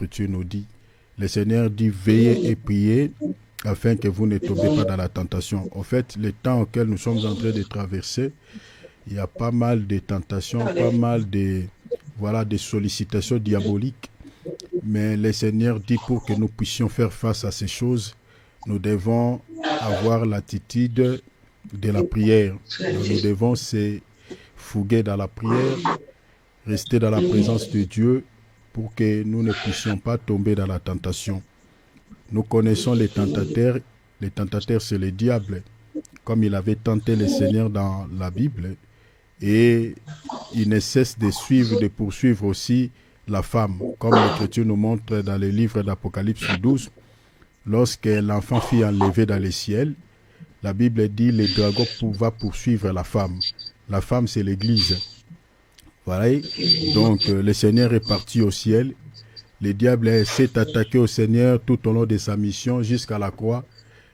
l'Écriture nous dit. Le Seigneur dit, veillez et priez afin que vous ne tombiez pas dans la tentation. En fait, le temps auquel nous sommes en train de traverser, il y a pas mal de tentations, pas mal de, de sollicitations diaboliques. Mais le Seigneur dit pour que nous puissions faire face à ces choses, nous devons avoir l'attitude de la prière. Nous devons se fouguer dans la prière, rester dans la présence de Dieu pour que nous ne puissions pas tomber dans la tentation. Nous connaissons les tentateurs. Les tentateurs, c'est le diable, comme il avait tenté le Seigneur dans la Bible. Et il ne cesse de suivre, de poursuivre aussi la femme, comme l'Écriture nous montre dans le livre d'Apocalypse 12. Lorsque l'enfant fut enlevé dans le ciel, la Bible dit le dragon va poursuivre la femme. La femme, c'est l'Église. Voilà. Donc, le Seigneur est parti au ciel. Le diable s'est attaqué au Seigneur tout au long de sa mission jusqu'à la croix.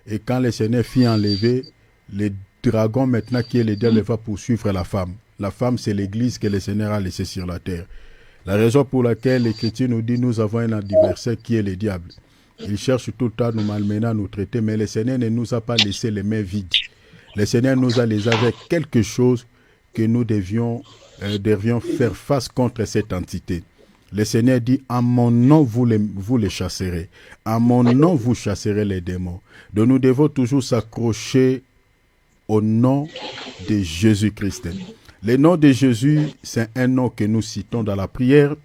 Et quand le Seigneur fut enlevé, le dragon maintenant qui est le diable va poursuivre la femme. La femme, c'est l'Église que le Seigneur a laissée sur la terre. La raison pour laquelle l'Écriture nous dit nous avons un adversaire qui est le diable. Il cherche tout le temps à nous malmener, à nous traiter, mais le Seigneur ne nous a pas laissé les mains vides. Le Seigneur nous a laissé avec quelque chose que nous devions faire face contre cette entité. Le Seigneur dit, en mon nom, vous les chasserez. En mon nom, vous chasserez les démons. Donc nous devons toujours s'accrocher au nom de Jésus-Christ. Le nom de Jésus, c'est un nom que nous citons dans la prière,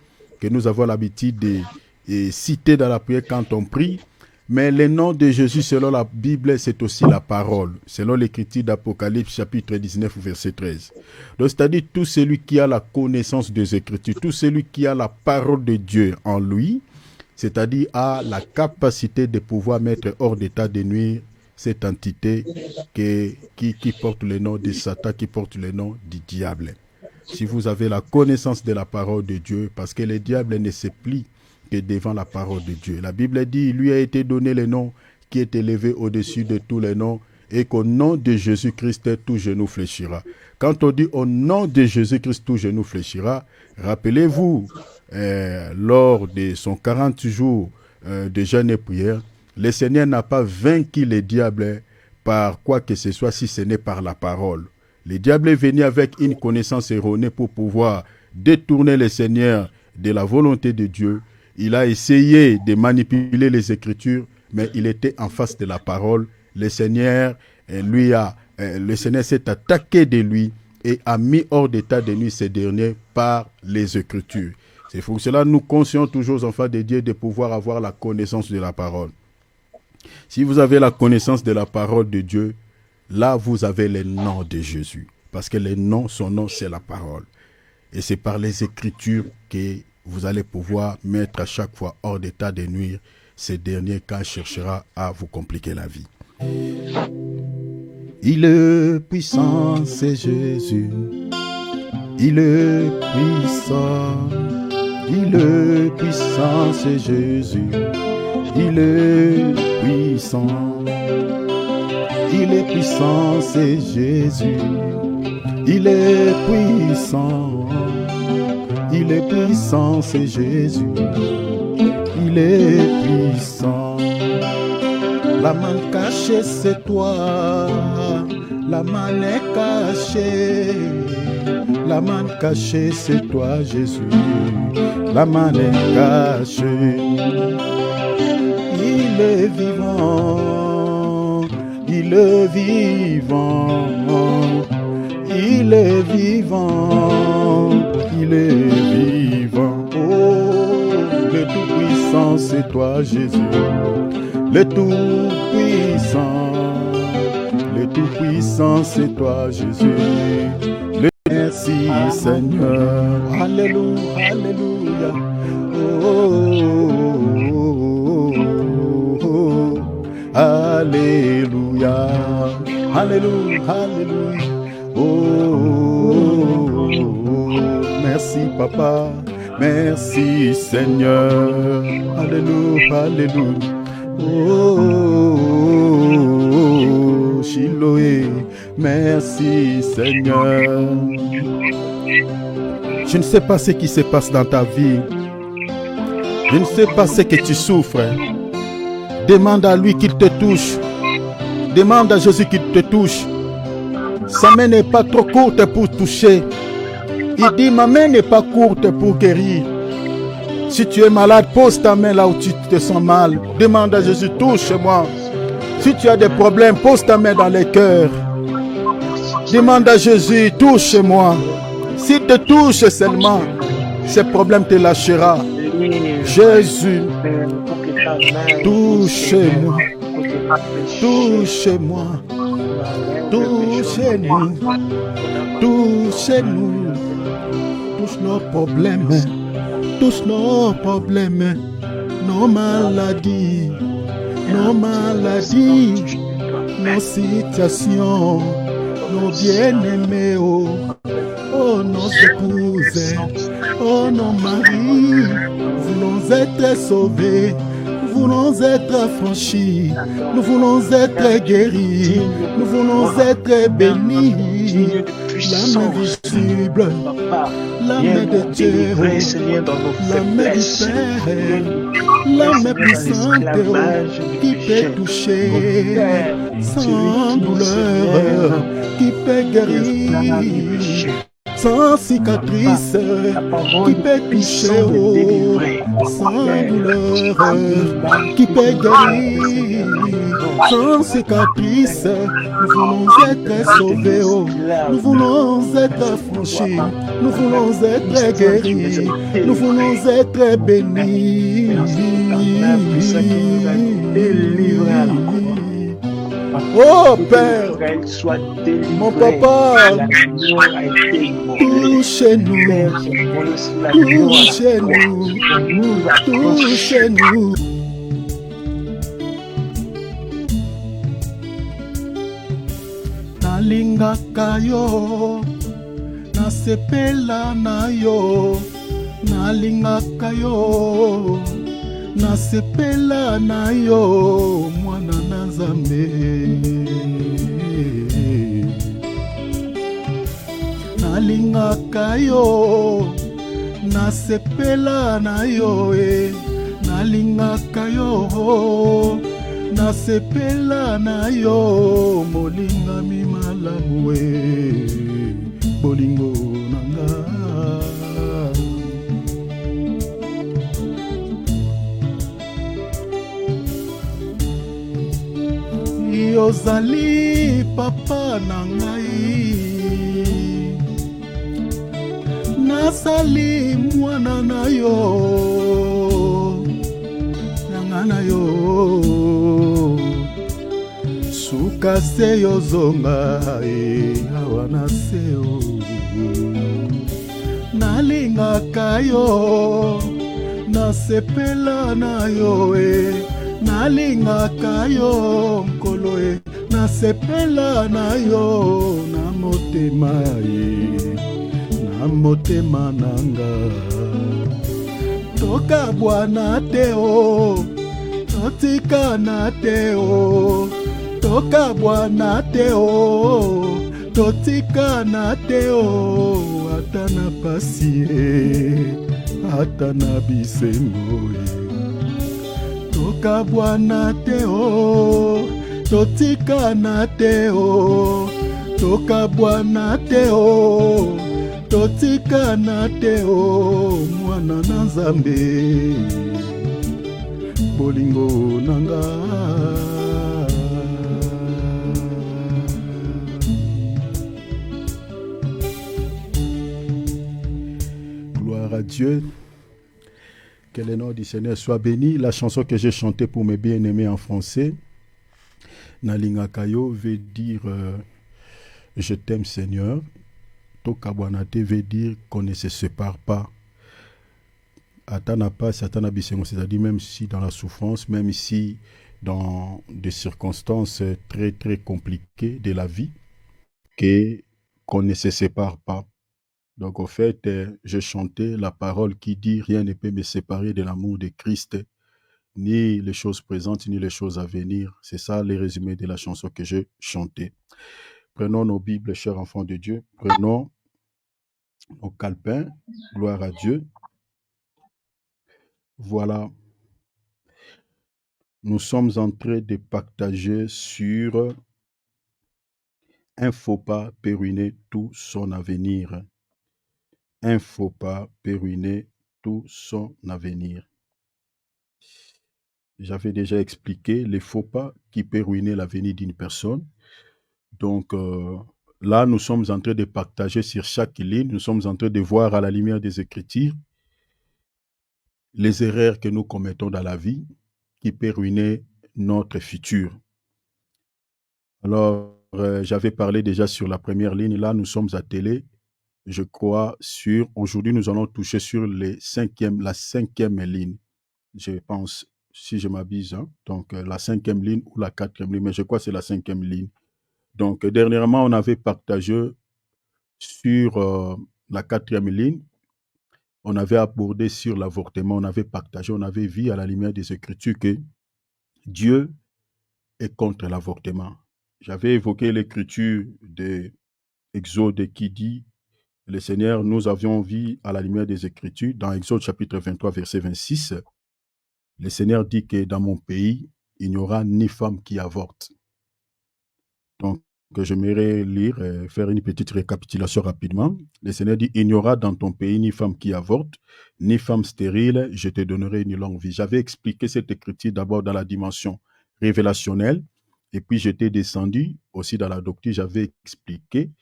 que nous avons l'habitude de citer dans la prière quand on prie. Mais le nom de Jésus, selon la Bible, c'est aussi la parole. Selon l'écriture d'Apocalypse, chapitre 19, verset 13. Donc, c'est-à-dire tout celui qui a la connaissance des Écritures, tout celui qui a la parole de Dieu en lui, c'est-à-dire a la capacité de pouvoir mettre hors d'état de nuire cette entité qui porte le nom de Satan, qui porte le nom du diable. Si vous avez la connaissance de la parole de Dieu, parce que le diable ne se plie que devant la parole de Dieu. La Bible dit, il lui a été donné le nom qui est élevé au-dessus de tous les noms, et qu'au nom de Jésus-Christ, tout genou fléchira. Quand on dit au nom de Jésus-Christ, tout genou fléchira, rappelez-vous, lors de son 40 jours de jeûne et prière, le Seigneur n'a pas vaincu le diable par quoi que ce soit, si ce n'est par la parole. Le diable est venu avec une connaissance erronée pour pouvoir détourner le Seigneur de la volonté de Dieu. Il a essayé de manipuler les Écritures, mais il était en face de la parole. Le Seigneur s'est attaqué de lui et a mis hors d'état de nuire ces derniers par les Écritures. C'est pour cela que nous conseillons toujours aux enfants de Dieu de pouvoir avoir la connaissance de la parole. Si vous avez la connaissance de la parole de Dieu, là vous avez le nom de Jésus. Parce que son nom c'est la parole. Et c'est par les Écritures que vous allez pouvoir mettre à chaque fois hors d'état de nuire ces derniers quand il cherchera à vous compliquer la vie. Il est puissant, c'est Jésus. Il est puissant. Il est puissant, c'est Jésus. Il est puissant. Il est puissant, c'est Jésus. Il est puissant. Il est puissant, c'est Jésus. Il est puissant. La main cachée, c'est toi. La main est cachée. La main cachée, c'est toi, Jésus. La main est cachée. Il est vivant. Il est vivant. Il est vivant. Il est vivant. Oh, le Tout-Puissant, c'est toi, Jésus. Le Tout-Puissant. Le Tout-Puissant, c'est toi, Jésus. Merci, Seigneur. Alléluia, Alléluia. Oh, Alléluia. Alléluia, Alléluia. Oh, merci, Papa. Merci, Seigneur. Alléluia, Alléluia. Oh, Chiloé, merci Seigneur. Je ne sais pas ce qui se passe dans ta vie, Je ne sais pas ce que tu souffres. Demande à lui qu'il te touche. Demande à Jésus qu'il te touche. Sa main n'est pas trop courte pour toucher. Il dit, ma main n'est pas courte pour guérir. Si tu es malade, pose ta main là où tu te sens mal. Demande à Jésus, touche-moi. Si tu as des problèmes, pose ta main dans les cœurs. Demande à Jésus, touche-moi. S'il te touche seulement, ce problème te lâchera. Jésus, touche-moi. Touche-moi. Touche-nous. Touche-nous. Touche nos problèmes. Touche nos problèmes. Nos maladies. Nos maladies. Nos situations. Nos bien-aimés. Oh, nos épouses. Oh, nos maris. Voulons être sauvés. Nous voulons être affranchis, nous voulons être guéris, nous voulons être bénis. La main visible, la main de Dieu, la main du Père, la main puissante qui peut toucher sans douleur, qui peut guérir. Sans cicatrice, qui peut toucher, oh, sans douleur, qui peut guérir. Sans cicatrice, nous voulons être sauvés, oh, nous voulons être affranchis, nous voulons être guéris, nous voulons être bénis. Oh Père, mon papa, touchez-nous, touchez-nous, touchez-nous. Nalingaka yo, nasepela na yo, nalingaka yo. Nasepela na yo mwana na Nzambe. Nalingaka yo, nasepela na yo, nalingaka yo, nasepela na yo, molingami malamu bolingo nanga. Ozali papa na ngai, nasali mwana na yo, nanga na yo, suka se yozonga awa na seo, nalingaka yo, nasepela na yo nalingaka yo nkolo nasepela na yo na motema nanga. Toka bwana te o, totika na te o, toka bwana te o, totika na te o, ata na pasi ata na bisengo toka bwana te o, totika na te o, toka bwana te o, totika na te o, mwana na Nzambe, bolingo nanga. Gloire à Dieu. Que le nom du Seigneur soit béni. La chanson que j'ai chantée pour mes bien-aimés en français, Nalingakayo, veut dire je t'aime Seigneur. Tokabwanate veut dire qu'on ne se sépare pas. Atana pas, Satana bisengo, c'est-à-dire même si dans la souffrance, même si dans des circonstances très très compliquées de la vie, qu'on ne se sépare pas. Donc, au fait, je chantais la parole qui dit « Rien ne peut me séparer de l'amour de Christ, ni les choses présentes, ni les choses à venir. » C'est ça le résumé de la chanson que je chantais. Prenons nos Bibles, chers enfants de Dieu. Prenons nos calepins. Gloire à Dieu. Voilà, nous sommes en train de partager sur un faux pas peut ruiner tout son avenir. Un faux pas peut ruiner tout son avenir. J'avais déjà expliqué les faux pas qui peuvent ruiner l'avenir d'une personne. Donc là, nous sommes en train de partager sur chaque ligne, nous sommes en train de voir à la lumière des Écritures les erreurs que nous commettons dans la vie qui peuvent ruiner notre futur. Alors, j'avais parlé déjà sur la première ligne. Là, nous sommes attelés, je crois, sur... Aujourd'hui, nous allons toucher sur la cinquième ligne, je pense, si je m'abuse. Hein. Donc, la cinquième ligne ou la quatrième ligne, mais je crois que c'est la cinquième ligne. Donc, dernièrement, on avait partagé sur la quatrième ligne. On avait abordé sur l'avortement, on avait partagé, on avait vu à la lumière des Écritures que Dieu est contre l'avortement. J'avais évoqué l'écriture de Exode qui dit, le Seigneur, nous avions vu à la lumière des Écritures, dans Exode chapitre 23, verset 26, le Seigneur dit que dans mon pays, il n'y aura ni femme qui avorte. Donc, j'aimerais lire, faire une petite récapitulation rapidement. Le Seigneur dit, il n'y aura dans ton pays ni femme qui avorte, ni femme stérile, je te donnerai une longue vie. J'avais expliqué cette écriture d'abord dans la dimension révélationnelle, et puis j'étais descendu aussi dans la doctrine, j'avais expliqué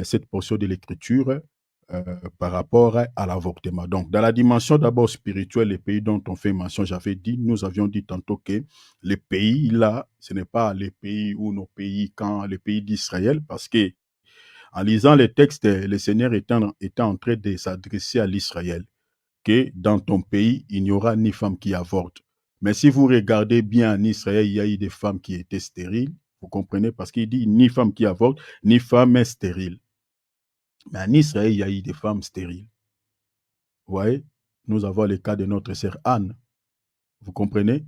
cette portion de l'écriture par rapport à l'avortement. Donc, dans la dimension d'abord spirituelle, les pays dont on fait mention, j'avais dit, nous avions dit tantôt que les pays là, ce n'est pas les pays ou nos pays quand les pays d'Israël, parce que en lisant les textes, le Seigneur était en train de s'adresser à l'Israël, que dans ton pays, il n'y aura ni femme qui avorte. Mais si vous regardez bien en Israël, il y a eu des femmes qui étaient stériles, vous comprenez, parce qu'il dit ni femme qui avorte, ni femme stérile. Mais en Israël, il y a eu des femmes stériles. Vous voyez, nous avons le cas de notre sœur Anne. Vous comprenez?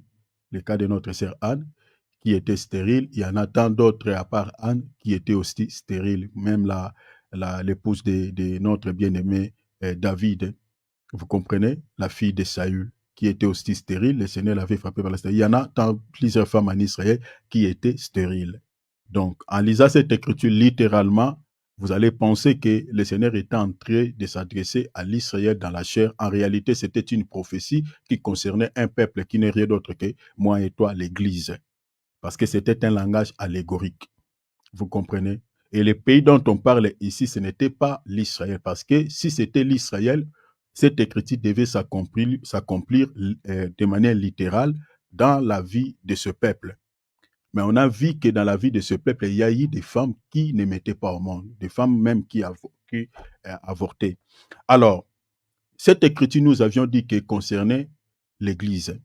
Le cas de notre sœur Anne, qui était stérile. Il y en a tant d'autres à part Anne qui étaient aussi stériles. Même l'épouse de notre bien-aimé David, vous comprenez? La fille de Saül, qui était aussi stérile. Le Seigneur l'avait frappée par la stérilité. Il y en a tant plusieurs femmes en Israël qui étaient stériles. Donc, en lisant cette écriture littéralement, vous allez penser que le Seigneur était en train de s'adresser à l'Israël dans la chair. En réalité, c'était une prophétie qui concernait un peuple qui n'est rien d'autre que moi et toi, l'Église. Parce que c'était un langage allégorique. Vous comprenez? Et le pays dont on parle ici, ce n'était pas l'Israël. Parce que si c'était l'Israël, cette écriture devait s'accomplir de manière littérale dans la vie de ce peuple. Mais on a vu que dans la vie de ce peuple, il y a eu des femmes qui ne mettaient pas au monde, des femmes même qui avortaient. Alors, cette écriture, nous avions dit qu'elle concernait l'Église.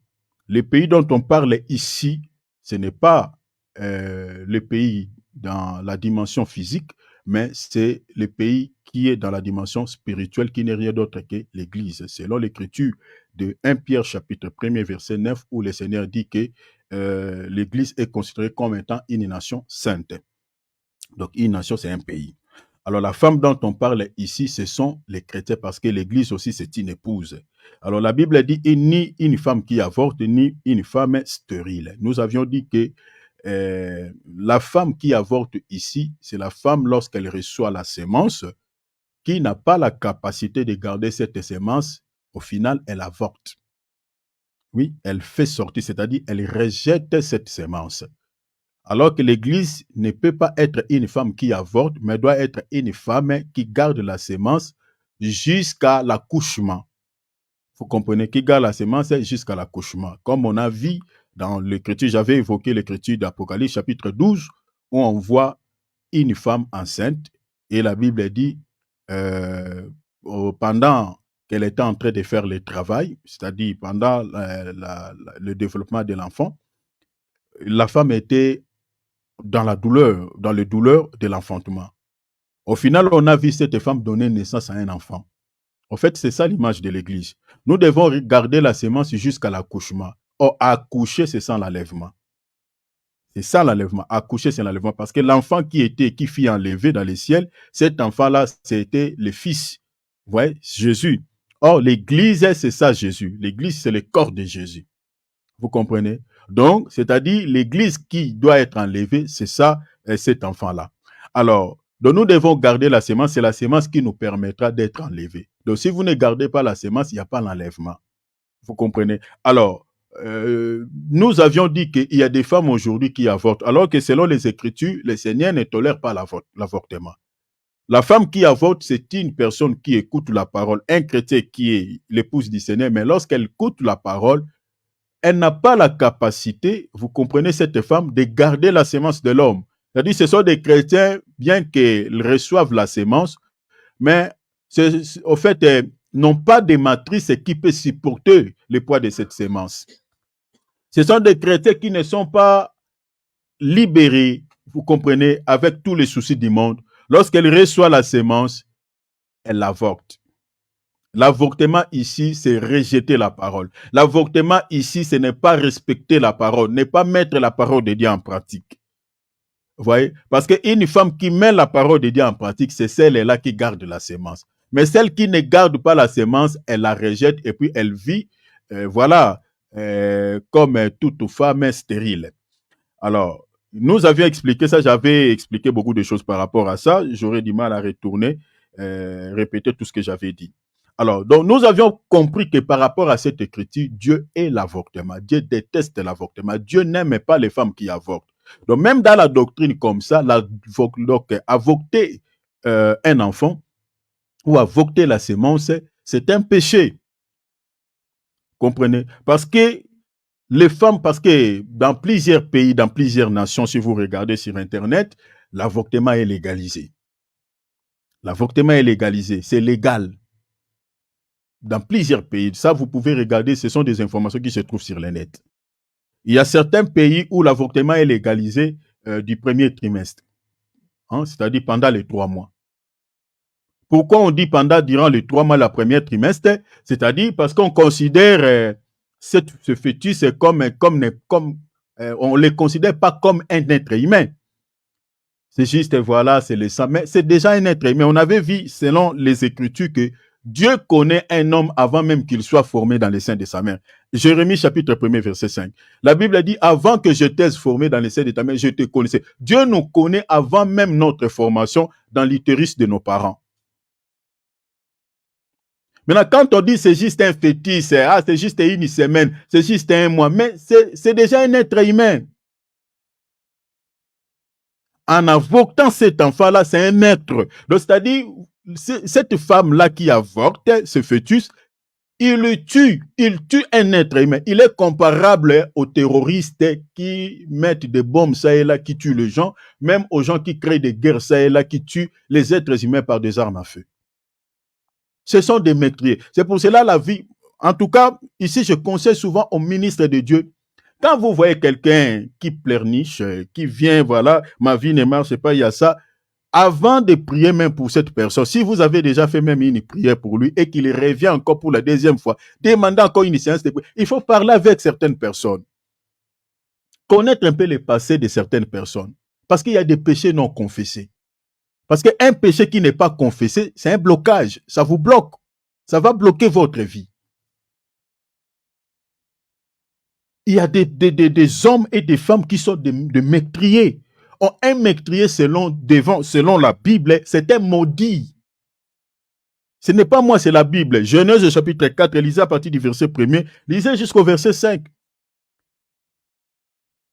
Le pays dont on parle ici, ce n'est pas le pays dans la dimension physique, mais c'est le pays qui est dans la dimension spirituelle, qui n'est rien d'autre que l'Église. Selon l'écriture de 1 Pierre chapitre 1 verset 9, où le Seigneur dit que l'Église est considérée comme étant une nation sainte. Donc une nation, c'est un pays. Alors la femme dont on parle ici, ce sont les chrétiens, parce que l'Église aussi, c'est une épouse. Alors la Bible dit, ni une femme qui avorte, ni une femme stérile. Nous avions dit que la femme qui avorte ici, c'est la femme lorsqu'elle reçoit la sémence, qui n'a pas la capacité de garder cette sémence, au final, elle avorte. Oui, elle fait sortir, c'est-à-dire elle rejette cette sémence. Alors que l'Église ne peut pas être une femme qui avorte, mais doit être une femme qui garde la sémence jusqu'à l'accouchement. Vous comprenez, qui garde la sémence jusqu'à l'accouchement. Comme on a vu dans l'écriture, j'avais évoqué l'écriture d'Apocalypse chapitre 12, où on voit une femme enceinte, et la Bible dit, pendant qu'elle était en train de faire le travail, c'est-à-dire pendant le développement de l'enfant, la femme était dans la douleur, dans les douleurs de l'enfantement. Au final, on a vu cette femme donner naissance à un enfant. En fait, c'est ça l'image de l'Église. Nous devons garder la sémence jusqu'à l'accouchement. Or, accoucher, c'est sans l'enlèvement. C'est ça l'enlèvement. Accoucher, c'est l'enlèvement. Parce que l'enfant qui fut enlevé dans les ciels, cet enfant-là, c'était le Fils. Vous voyez, Jésus. Or, l'Église, c'est ça Jésus. L'Église, c'est le corps de Jésus. Vous comprenez? Donc, c'est-à-dire l'Église qui doit être enlevée, c'est ça, cet enfant-là. Alors, donc nous devons garder la sémence, c'est la sémence qui nous permettra d'être enlevés. Donc, si vous ne gardez pas la sémence, il n'y a pas l'enlèvement. Vous comprenez? Alors, nous avions dit qu'il y a des femmes aujourd'hui qui avortent, alors que selon les Écritures, le Seigneur ne tolère pas l'avortement. La femme qui avorte, c'est une personne qui écoute la parole, un chrétien qui est l'épouse du Seigneur, mais lorsqu'elle écoute la parole, elle n'a pas la capacité, vous comprenez, cette femme, de garder la sémence de l'homme. C'est-à-dire, ce sont des chrétiens, bien qu'ils reçoivent la sémence, mais au fait, n'ont pas de matrice qui peut supporter le poids de cette sémence. Ce sont des chrétiens qui ne sont pas libérés, vous comprenez, avec tous les soucis du monde. Lorsqu'elle reçoit la sémence, elle l'avorte. L'avortement ici, c'est rejeter la parole. L'avortement ici, ce n'est pas respecter la parole, ne pas mettre la parole de Dieu en pratique. Vous voyez? Parce qu'une femme qui met la parole de Dieu en pratique, c'est celle-là qui garde la sémence. Mais celle qui ne garde pas la sémence, elle la rejette et puis elle vit, voilà, comme toute femme stérile. Alors, nous avions expliqué ça, j'avais expliqué beaucoup de choses par rapport à ça. J'aurais du mal à retourner, répéter tout ce que j'avais dit. Alors, donc nous avions compris que par rapport à cette écriture, Dieu est l'avortement. Dieu déteste l'avortement. Dieu n'aime pas les femmes qui avortent. Donc, même dans la doctrine comme ça, avorter un enfant ou avorter la sémence, c'est un péché. Comprenez? Parce que les femmes, parce que dans plusieurs pays, dans plusieurs nations, si vous regardez sur Internet, l'avortement est légalisé. L'avortement est légalisé, c'est légal. Dans plusieurs pays, ça vous pouvez regarder, ce sont des informations qui se trouvent sur le net. Il y a certains pays où l'avortement est légalisé du premier trimestre, hein, c'est-à-dire pendant les 3 mois. Pourquoi on dit durant les 3 mois, le premier trimestre? C'est-à-dire parce qu'on considère ce fœtus comme on ne le considère pas comme un être humain. C'est juste, voilà, c'est le sang. Mais c'est déjà un être humain. On avait vu, selon les Écritures, que Dieu connaît un homme avant même qu'il soit formé dans les seins de sa mère. Jérémie chapitre 1er, verset 5. La Bible dit, avant que je t'ai formé dans les seins de ta mère, je te connaissais. Dieu nous connaît avant même notre formation dans l'utérus de nos parents. Maintenant, quand on dit c'est juste un fœtus, c'est juste une semaine, c'est juste un mois, mais c'est déjà un être humain. En avortant cet enfant-là, c'est un être. Donc, c'est-à-dire, cette femme-là qui avorte ce fœtus, il tue un être humain. Il est comparable aux terroristes qui mettent des bombes ça et là, qui tuent les gens, même aux gens qui créent des guerres ça et là, qui tuent les êtres humains par des armes à feu. Ce sont des meurtriers. C'est pour cela la vie, en tout cas, ici, je conseille souvent aux ministres de Dieu, quand vous voyez quelqu'un qui pleurniche, qui vient, voilà, ma vie ne marche pas, il y a ça, avant de prier même pour cette personne, si vous avez déjà fait même une prière pour lui et qu'il revient encore pour la deuxième fois, demandez encore une séance de prière, il faut parler avec certaines personnes. Connaître un peu le passé de certaines personnes. Parce qu'il y a des péchés non confessés. Parce qu'un péché qui n'est pas confessé, c'est un blocage. Ça vous bloque. Ça va bloquer votre vie. Il y a des hommes et des femmes qui sont des meurtriers. Un meurtrier, selon la Bible, c'est un maudit. Ce n'est pas moi, c'est la Bible. Genèse chapitre 4, lisez à partir du verset 1er, lisez jusqu'au verset 5.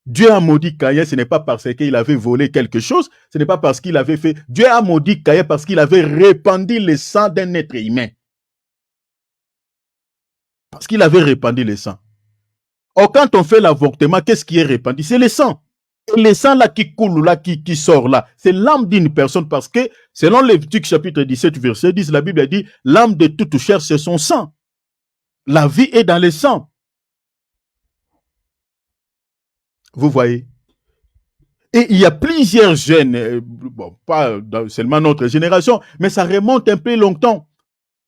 Dieu a maudit Caïn, ce n'est pas parce qu'il avait volé quelque chose, ce n'est pas parce qu'il avait fait. Dieu a maudit Caïn parce qu'il avait répandu le sang d'un être humain. Parce qu'il avait répandu le sang. Or, quand on fait l'avortement, qu'est-ce qui est répandu? C'est le sang. Et le sang là qui coule, là, qui sort là, c'est l'âme d'une personne parce que, selon Lévitique chapitre 17, verset 10, la Bible dit, l'âme de toute chair, c'est son sang. La vie est dans le sang. Vous voyez? Et il y a plusieurs jeunes, bon, pas seulement notre génération, mais ça remonte un peu longtemps.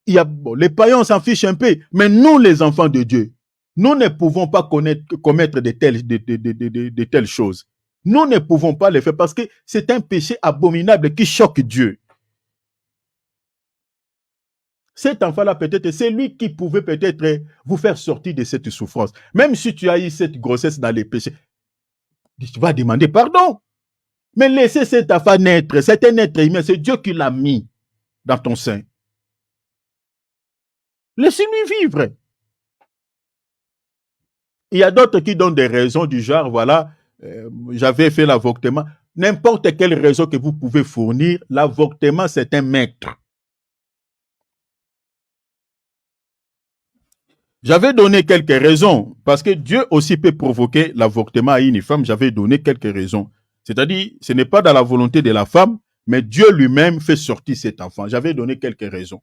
Il y a, les païens, on s'en fiche un peu, mais nous, les enfants de Dieu, nous ne pouvons pas commettre de telles choses. Nous ne pouvons pas les faire parce que c'est un péché abominable qui choque Dieu. cet enfant-là, peut-être, c'est lui qui pouvait peut-être vous faire sortir de cette souffrance. Même si tu as eu cette grossesse dans les péchés, tu vas demander pardon. Mais laissez cet enfant naître. C'est un être humain. C'est Dieu qui l'a mis dans ton sein. Laissez-lui vivre. Il y a d'autres qui donnent des raisons du genre, voilà, j'avais fait l'avortement. N'importe quelle raison que vous pouvez fournir, l'avortement, c'est un maître. J'avais donné quelques raisons, parce que Dieu aussi peut provoquer l'avortement à une femme. J'avais donné quelques raisons. C'est-à-dire, ce n'est pas dans la volonté de la femme, mais Dieu lui-même fait sortir cet enfant. J'avais donné quelques raisons.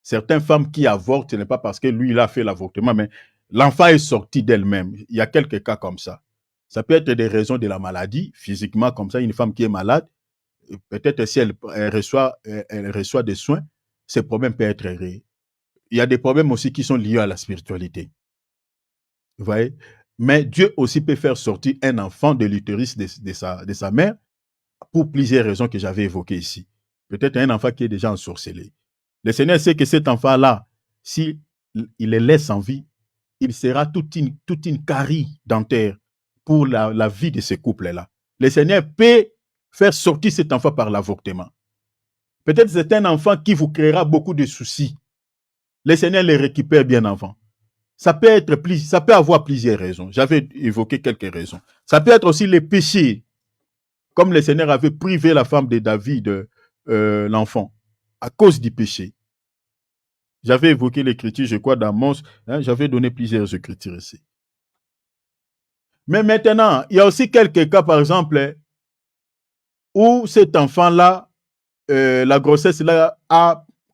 Certaines femmes qui avortent, ce n'est pas parce que lui, il a fait l'avortement, mais l'enfant est sorti d'elle-même. Il y a quelques cas comme ça. Ça peut être des raisons de la maladie, physiquement, comme ça, une femme qui est malade, peut-être si elle reçoit des soins, ces problèmes peuvent être réglés. Il y a des problèmes aussi qui sont liés à la spiritualité. Vous voyez? Mais Dieu aussi peut faire sortir un enfant de l'utérus de sa mère pour plusieurs raisons que j'avais évoquées ici. Peut-être un enfant qui est déjà ensorcelé. Le Seigneur sait que cet enfant-là, s'il le laisse en vie, il sera toute une carie dentaire pour la vie de ce couple-là. Le Seigneur peut faire sortir cet enfant par l'avortement. Peut-être c'est un enfant qui vous créera beaucoup de soucis. Le Seigneur les récupère bien avant. Ça peut avoir plusieurs raisons. J'avais évoqué quelques raisons. Ça peut être aussi les péchés. Comme le Seigneur avait privé la femme de David, l'enfant, à cause du péché. J'avais évoqué l'écriture, je crois, d'Amos. J'avais donné plusieurs écritures ici. Mais maintenant, il y a aussi quelques cas, par exemple, où cet enfant-là, la grossesse-là,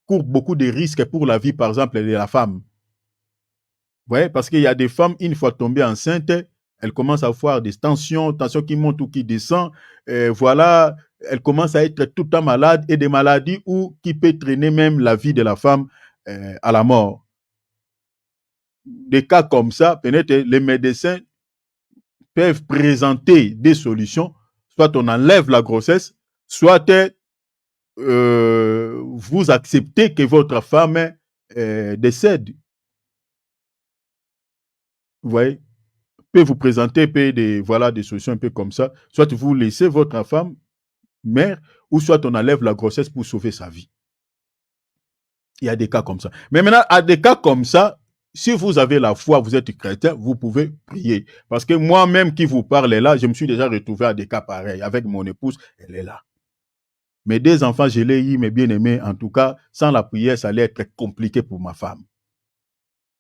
court beaucoup de risques pour la vie, par exemple, de la femme. Vous voyez, parce qu'il y a des femmes, une fois tombées enceintes, elles commencent à avoir des tensions qui montent ou qui descendent. Voilà, elles commencent à être tout le temps malades et des maladies qui peuvent traîner même la vie de la femme à la mort. Des cas comme ça, peut-être les médecins peuvent présenter des solutions. Soit on enlève la grossesse, soit vous acceptez que votre femme décède. Vous voyez, peut vous présenter des solutions un peu comme ça. Soit vous laissez votre femme mère, ou soit on enlève la grossesse pour sauver sa vie. Il y a des cas comme ça. Mais maintenant, à des cas comme ça, si vous avez la foi, vous êtes chrétien, vous pouvez prier. Parce que moi-même qui vous parle là, je me suis déjà retrouvé à des cas pareils. Avec mon épouse, elle est là. Mes deux enfants, je les ai, mes bien-aimés, en tout cas, sans la prière, ça allait être compliqué pour ma femme.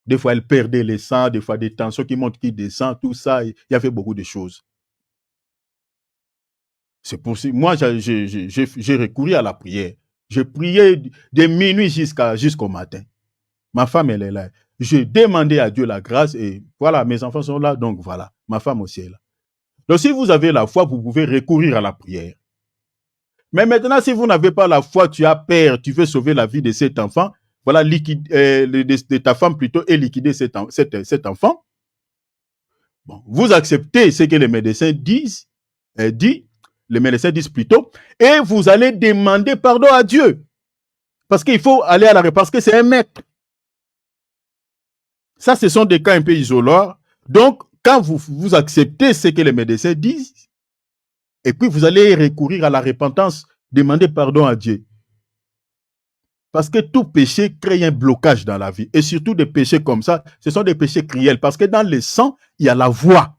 Des fois, elle perdait les sangs, des fois, des tensions qui montent, qui descendent, tout ça. Il y avait beaucoup de choses. C'est pour ça. Moi, j'ai recouru à la prière. J'ai prié de minuit jusqu'au matin. Ma femme, elle est là. J'ai demandé à Dieu la grâce et voilà, mes enfants sont là, donc voilà, ma femme aussi est là. Donc, si vous avez la foi, vous pouvez recourir à la prière. Mais maintenant, si vous n'avez pas la foi, tu as peur, tu veux sauver la vie de cet enfant, voilà, de ta femme plutôt, et liquider cet enfant. Bon, vous acceptez ce que les médecins disent, les médecins disent plutôt, et vous allez demander pardon à Dieu. Parce qu'il faut aller à la réponse, parce que c'est un maître. Ça, ce sont des cas un peu isolants. Donc, quand vous acceptez ce que les médecins disent, et puis vous allez recourir à la repentance, demander pardon à Dieu. Parce que tout péché crée un blocage dans la vie. Et surtout des péchés comme ça, ce sont des péchés criels. Parce que dans le sang, il y a la voix.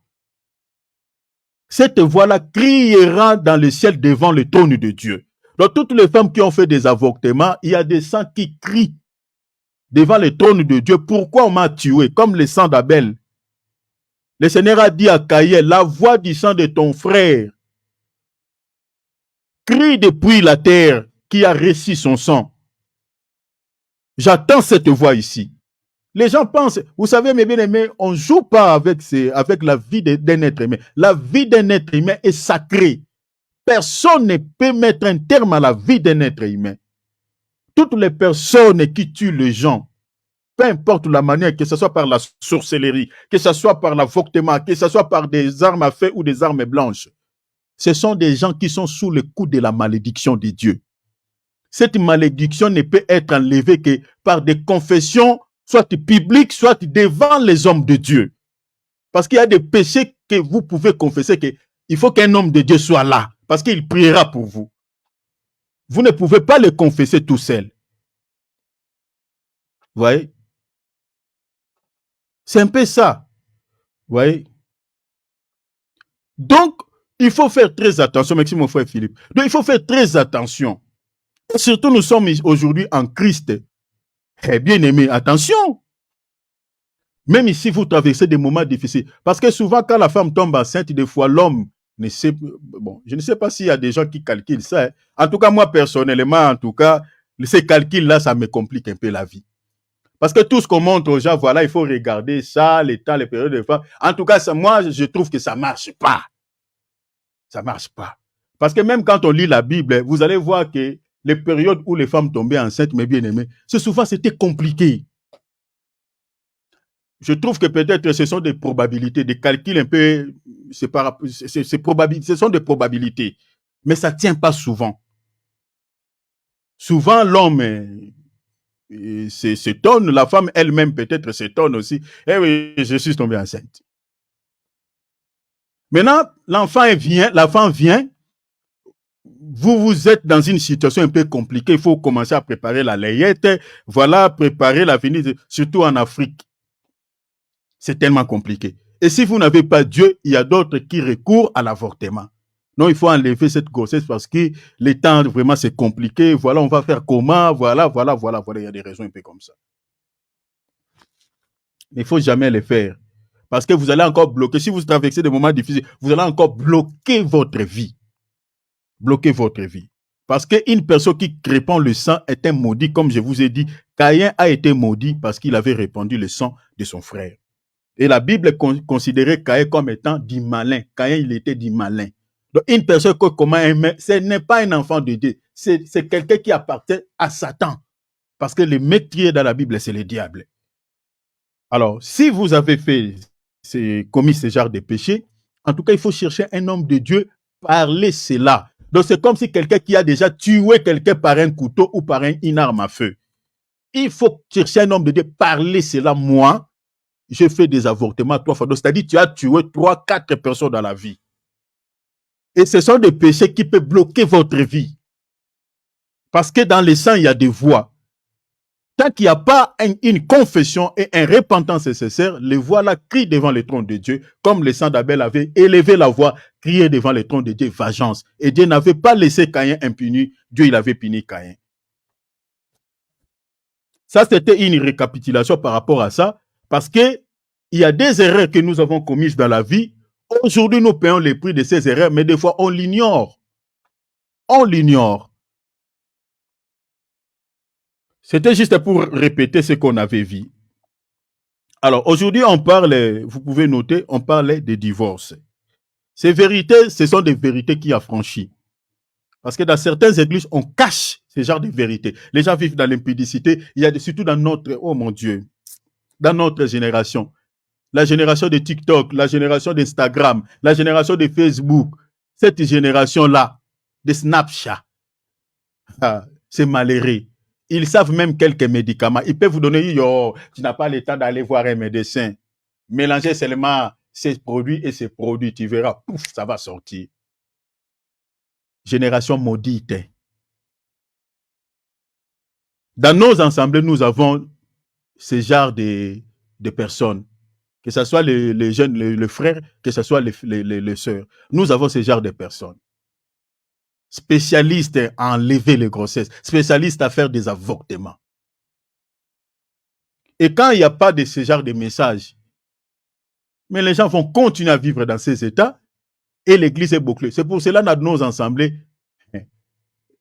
Cette voix-là criera dans le ciel devant le trône de Dieu. Donc, toutes les femmes qui ont fait des avortements, il y a des sangs qui crient devant le trône de Dieu. Pourquoi on m'a tué? Comme le sang d'Abel. Le Seigneur a dit à Caïn, la voix du sang de ton frère crie depuis la terre qui a reçu son sang. J'attends cette voix ici. Les gens pensent, vous savez, mes bien-aimés, on ne joue pas avec la vie d'un être humain. La vie d'un être humain est sacrée. Personne ne peut mettre un terme à la vie d'un être humain. Toutes les personnes qui tuent les gens, peu importe la manière, que ce soit par la sorcellerie, que ce soit par l'avortement, que ce soit par des armes à feu ou des armes blanches, ce sont des gens qui sont sous le coup de la malédiction de Dieu. cette malédiction ne peut être enlevée que par des confessions, soit publiques, soit devant les hommes de Dieu. Parce qu'il y a des péchés que vous pouvez confesser qu'il faut qu'un homme de Dieu soit là, parce qu'il priera pour vous. Vous ne pouvez pas les confesser tout seul. Vous voyez? C'est un peu ça. Vous voyez? Donc, il faut faire très attention, merci mon frère Philippe. Donc, il faut faire très attention. Et surtout, nous sommes aujourd'hui en Christ. Eh bien aimé, attention. Même ici, vous traversez des moments difficiles. Parce que souvent, quand la femme tombe enceinte, des fois, l'homme ne sait... Bon, je ne sais pas s'il y a des gens qui calculent ça. Hein. En tout cas, moi, personnellement, en tout cas, ces calculs-là, ça me complique un peu la vie. Parce que tout ce qu'on montre aux gens, voilà, il faut regarder ça, les temps, les périodes de femmes. En tout cas, ça, moi, je trouve que ça ne marche pas. Ça ne marche pas. Parce que même quand on lit la Bible, vous allez voir que les périodes où les femmes tombaient enceintes, mes bien-aimés, souvent, c'était compliqué. Je trouve que peut-être ce sont des probabilités, des calculs un peu, ce sont des probabilités, mais ça ne tient pas souvent. Souvent, l'homme s'étonne, la femme elle-même peut-être s'étonne aussi. Eh oui, je suis tombé enceinte. Maintenant, l'enfant vient, vous êtes dans une situation un peu compliquée, il faut commencer à préparer la layette, voilà, préparer l'avenir, surtout en Afrique. C'est tellement compliqué. Et si vous n'avez pas Dieu, il y a d'autres qui recourent à l'avortement. Non, il faut enlever cette grossesse parce que les temps, vraiment, c'est compliqué. Voilà, on va faire comment? Voilà. Il y a des raisons un peu comme ça. Il ne faut jamais les faire. Parce que vous allez encore bloquer. Si vous traversez des moments difficiles, vous allez encore bloquer votre vie. Bloquer votre vie. Parce qu'une personne qui répand le sang est un maudit. Comme je vous ai dit, Caïn a été maudit parce qu'il avait répandu le sang de son frère. Et la Bible considérait Caïn comme étant du malin. Caïn, il était du malin. Donc, une personne comment aimer, ce n'est pas un enfant de Dieu. C'est quelqu'un qui appartient à Satan. Parce que le meurtrier dans la Bible, c'est le diable. Alors, si vous avez commis ce genre de péché, en tout cas, il faut chercher un homme de Dieu, parler cela. Donc, c'est comme si quelqu'un qui a déjà tué quelqu'un par un couteau ou par une arme à feu. Il faut chercher un homme de Dieu, parler cela. Moi, j'ai fait des avortements 3 fois. C'est-à-dire tu as tué 3, 4 personnes dans la vie. Et ce sont des péchés qui peuvent bloquer votre vie. Parce que dans le sang, il y a des voies. Tant qu'il n'y a pas une confession et une repentance nécessaire, les voix-là crient devant le trône de Dieu, comme le sang d'Abel avait élevé la voix, crié devant le trône de Dieu, vengeance. Et Dieu n'avait pas laissé Caïn impuni, Dieu il avait puni Caïn. Ça, c'était une récapitulation par rapport à ça, parce que il y a des erreurs que nous avons commises dans la vie. Aujourd'hui, nous payons les prix de ces erreurs, mais des fois, on l'ignore. On l'ignore. C'était juste pour répéter ce qu'on avait vu. Alors, aujourd'hui, on parle, vous pouvez noter, on parle des divorces. Ces vérités, ce sont des vérités qui affranchissent. Parce que dans certaines églises, on cache ce genre de vérités. Les gens vivent dans l'impudicité. Il y a surtout dans notre, oh mon Dieu, dans notre génération. La génération de TikTok, la génération d'Instagram, la génération de Facebook, cette génération-là, de Snapchat, c'est malheureux. Ils savent même quelques médicaments. Ils peuvent vous donner, yo, tu n'as pas le temps d'aller voir un médecin. Mélangez seulement ces produits et ces produits, tu verras, pouf, ça va sortir. Génération maudite. Dans nos assemblées, nous avons ce genre de personnes. Que ce soit les jeunes, les frères, que ce soit les sœurs. Nous avons ce genre de personnes. Spécialistes à enlever les grossesses, spécialistes à faire des avortements. Et quand il n'y a pas de ce genre de messages, mais les gens vont continuer à vivre dans ces états et l'église est bouclée. C'est pour cela dans nos assemblées,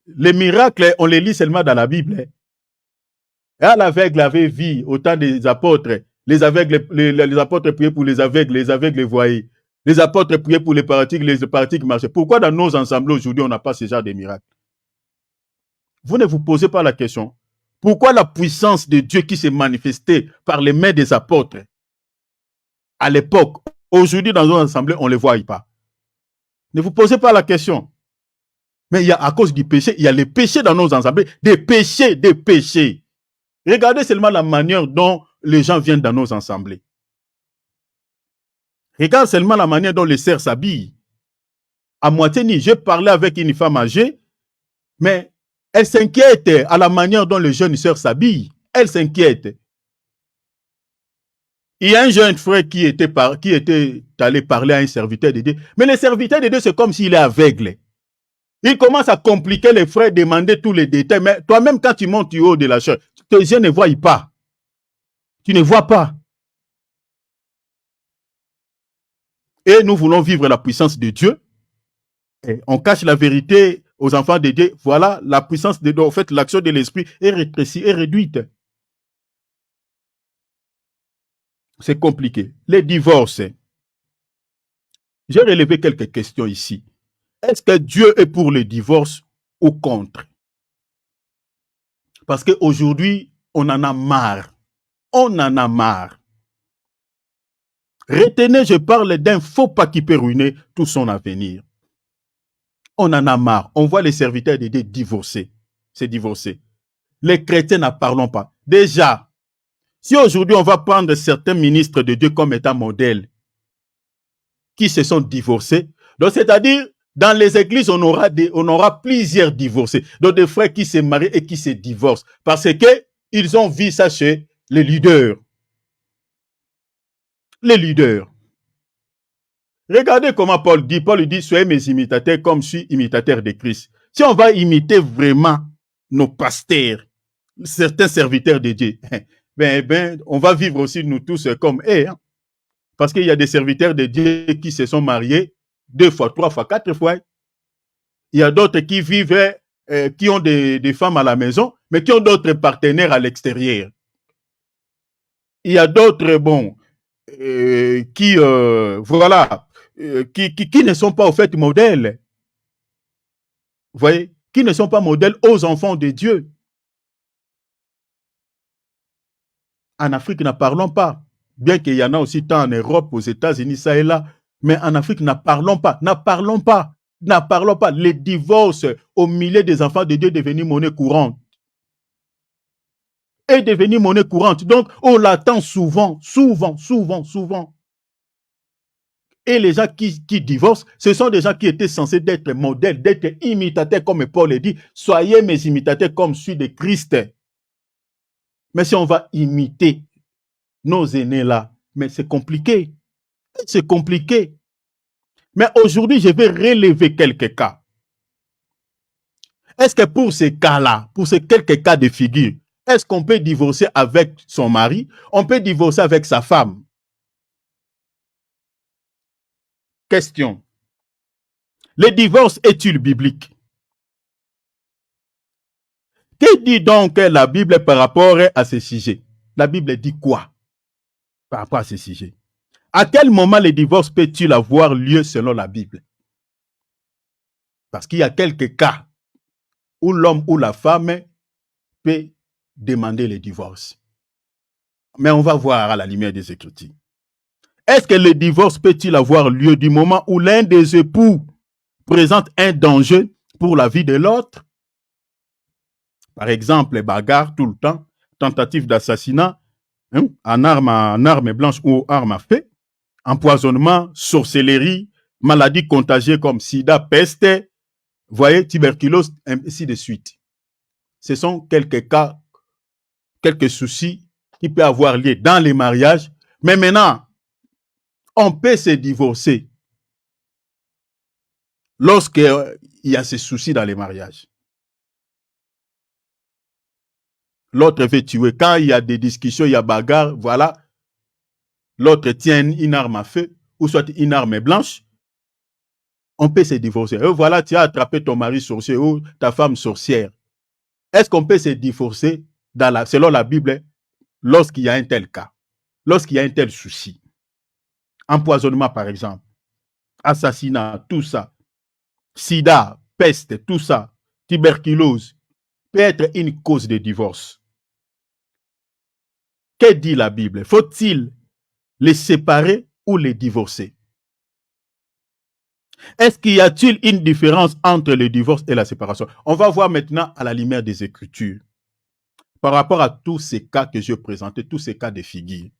les miracles, on les lit seulement dans la Bible. Et à l'aveugle avait vu au temps des apôtres. Les aveugles, les apôtres priaient pour les aveugles voyaient. Les apôtres priaient pour les paralytiques marchaient. Pourquoi dans nos assemblées aujourd'hui, on n'a pas ce genre de miracles? Vous ne vous posez pas la question. Pourquoi la puissance de Dieu qui s'est manifestée par les mains des apôtres à l'époque, aujourd'hui dans nos assemblées, on ne les voit pas? Ne vous posez pas la question. Mais il y a, à cause du péché, il y a les péchés dans nos assemblées, des péchés, des péchés. Regardez seulement la manière dont les gens viennent dans nos assemblées. Regarde seulement la manière dont les sœurs s'habillent. À moitié nue, j'ai parlé avec une femme âgée, mais elle s'inquiète à la manière dont les jeunes sœurs s'habillent. Elle s'inquiète. Il y a un jeune frère qui était allé parler à un serviteur de Dieu. Mais le serviteur de Dieu, c'est comme s'il est aveugle. Il commence à compliquer les frères, demander tous les détails. Mais toi-même, quand tu montes au haut de la chaise, tes yeux ne voient pas. Tu ne vois pas. Et nous voulons vivre la puissance de Dieu. Et on cache la vérité aux enfants de Dieu. Voilà, la puissance de Dieu. En fait, l'action de l'esprit est rétrécie, est réduite. C'est compliqué. Les divorces. J'ai relevé quelques questions ici. Est-ce que Dieu est pour les divorces ou contre? Parce qu'aujourd'hui, on en a marre. On en a marre. Retenez, je parle d'un faux pas qui peut ruiner tout son avenir. On en a marre. On voit les serviteurs de Dieu divorcer. C'est divorcer. Les chrétiens n'en parlons pas. Déjà, si aujourd'hui on va prendre certains ministres de Dieu comme étant modèles qui se sont divorcés, donc c'est-à-dire dans les églises on aura plusieurs divorcés, donc des frères qui se marient et qui se divorcent parce que ils ont vu ça chez les leaders. Les leaders. Regardez comment Paul dit. Paul dit, soyez mes imitateurs comme je suis imitateur de Christ. Si on va imiter vraiment nos pasteurs, certains serviteurs de Dieu, on va vivre aussi nous tous comme eux. Hein? Parce qu'il y a des serviteurs de Dieu qui se sont mariés 2 fois, 3 fois, 4 fois. Il y a d'autres qui vivent, qui ont des femmes à la maison, mais qui ont d'autres partenaires à l'extérieur. Il y a d'autres, qui, voilà, qui ne sont pas au fait modèles. Vous voyez, qui ne sont pas modèles aux enfants de Dieu. En Afrique, n'en parlons pas. Bien qu'il y en a aussi tant en Europe, aux États-Unis, ça et là. Mais en Afrique, n'en parlons pas. N'en parlons pas. N'en parlons pas. Les divorces au milieu des enfants de Dieu est devenu monnaie courante. Est devenu monnaie courante. Donc, on l'attend souvent, souvent, souvent, souvent. Et les gens qui divorcent, ce sont des gens qui étaient censés être modèles, d'être imitateurs, comme Paul le dit. Soyez mes imitateurs comme celui de Christ. Mais si on va imiter nos aînés là, mais c'est compliqué. C'est compliqué. Mais aujourd'hui, je vais relever quelques cas. Est-ce que pour ces cas-là, pour ces quelques cas de figure, est-ce qu'on peut divorcer avec son mari? On peut divorcer avec sa femme? Question. Le divorce est-il biblique? Que dit donc la Bible par rapport à ce sujet? La Bible dit quoi par rapport à ce sujet? À quel moment le divorce peut-il avoir lieu selon la Bible? Parce qu'il y a quelques cas où l'homme ou la femme peut demander le divorce. Mais on va voir à la lumière des Écritures. Est-ce que le divorce peut-il avoir lieu du moment où l'un des époux présente un danger pour la vie de l'autre? Par exemple, bagarre tout le temps, tentative d'assassinat, en arme blanche ou arme à feu, empoisonnement, sorcellerie, maladies contagieuses comme sida, peste, voyez, tuberculose, ainsi de suite. Ce sont quelques cas, quelques soucis qui peuvent avoir lieu dans les mariages. Mais maintenant, on peut se divorcer lorsqu'il y a ces soucis dans les mariages. L'autre veut tuer. Quand il y a des discussions, il y a bagarre, voilà. L'autre tient une arme à feu ou soit une arme blanche. On peut se divorcer. Et voilà, tu as attrapé ton mari sorcier ou ta femme sorcière. Est-ce qu'on peut se divorcer selon la Bible lorsqu'il y a un tel cas, lorsqu'il y a un tel souci? Empoisonnement, par exemple, assassinat, tout ça, sida, peste, tout ça, tuberculose, peut être une cause de divorce. Que dit la Bible? Faut-il les séparer ou les divorcer? Est-ce qu'il y a-t-il une différence entre le divorce et la séparation? On va voir maintenant à la lumière des Écritures. Par rapport à tous ces cas que je présentais, tous ces cas de figure.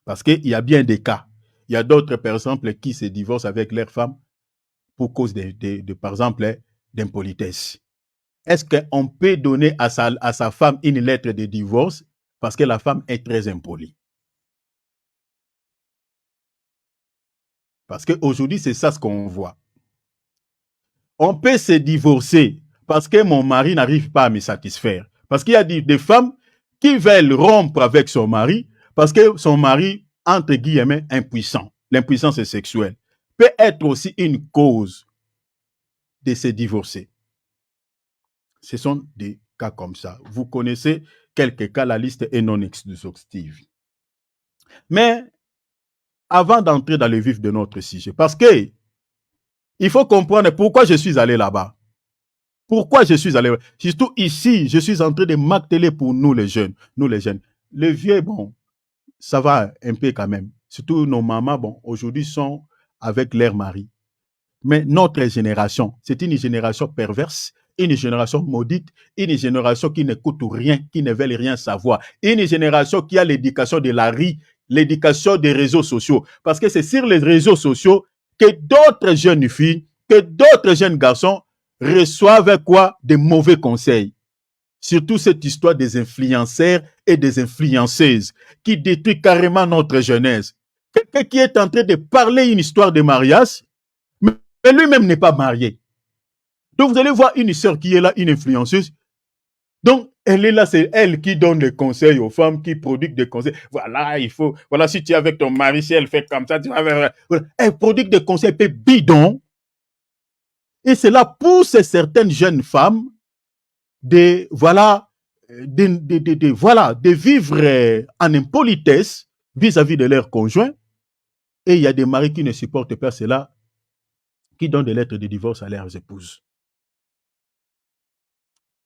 Parce qu'il y a bien des cas. Il y a d'autres, par exemple, qui se divorcent avec leur femme pour cause par exemple, d'impolitesse. Est-ce qu'on peut donner à sa femme une lettre de divorce parce que la femme est très impolie? Parce qu'aujourd'hui, c'est ça ce qu'on voit. On peut se divorcer parce que mon mari n'arrive pas à me satisfaire. Parce qu'il y a des femmes qui veulent rompre avec son mari parce que son mari, entre guillemets, impuissant. L'impuissance sexuelle peut être aussi une cause de se divorcer. Ce sont des cas comme ça. Vous connaissez quelques cas, la liste est non exhaustive. Mais avant d'entrer dans le vif de notre sujet, parce que il faut comprendre pourquoi je suis allé là-bas. Pourquoi je suis allé là-bas. Surtout ici, je suis en train de m'atteler pour nous les jeunes. Nous les jeunes. Les vieux, bon, ça va un peu quand même. Surtout nos mamans, bon, aujourd'hui sont avec leur mari. Mais notre génération, c'est une génération perverse, une génération maudite, une génération qui n'écoute rien, qui ne veut rien savoir. Une génération qui a l'éducation de la rue, l'éducation des réseaux sociaux. Parce que c'est sur les réseaux sociaux que d'autres jeunes filles, que d'autres jeunes garçons reçoivent quoi? Des mauvais conseils. Surtout cette histoire des influenceurs et des influenceuses qui détruit carrément notre jeunesse. Quelqu'un qui est en train de parler une histoire de mariage, mais lui-même n'est pas marié. Donc vous allez voir une sœur qui est là, une influenceuse. Donc elle est là, c'est elle qui donne des conseils aux femmes, qui produit des conseils. Voilà, il faut, voilà, si tu es avec ton mari, si elle fait comme ça, tu vas faire. Voilà. Elle produit des conseils peu bidons. Et cela pousse certaines jeunes femmes voilà, voilà, de vivre en impolitesse vis-à-vis de leur conjoint. Et il y a des maris qui ne supportent pas cela, qui donnent des lettres de divorce à leurs épouses.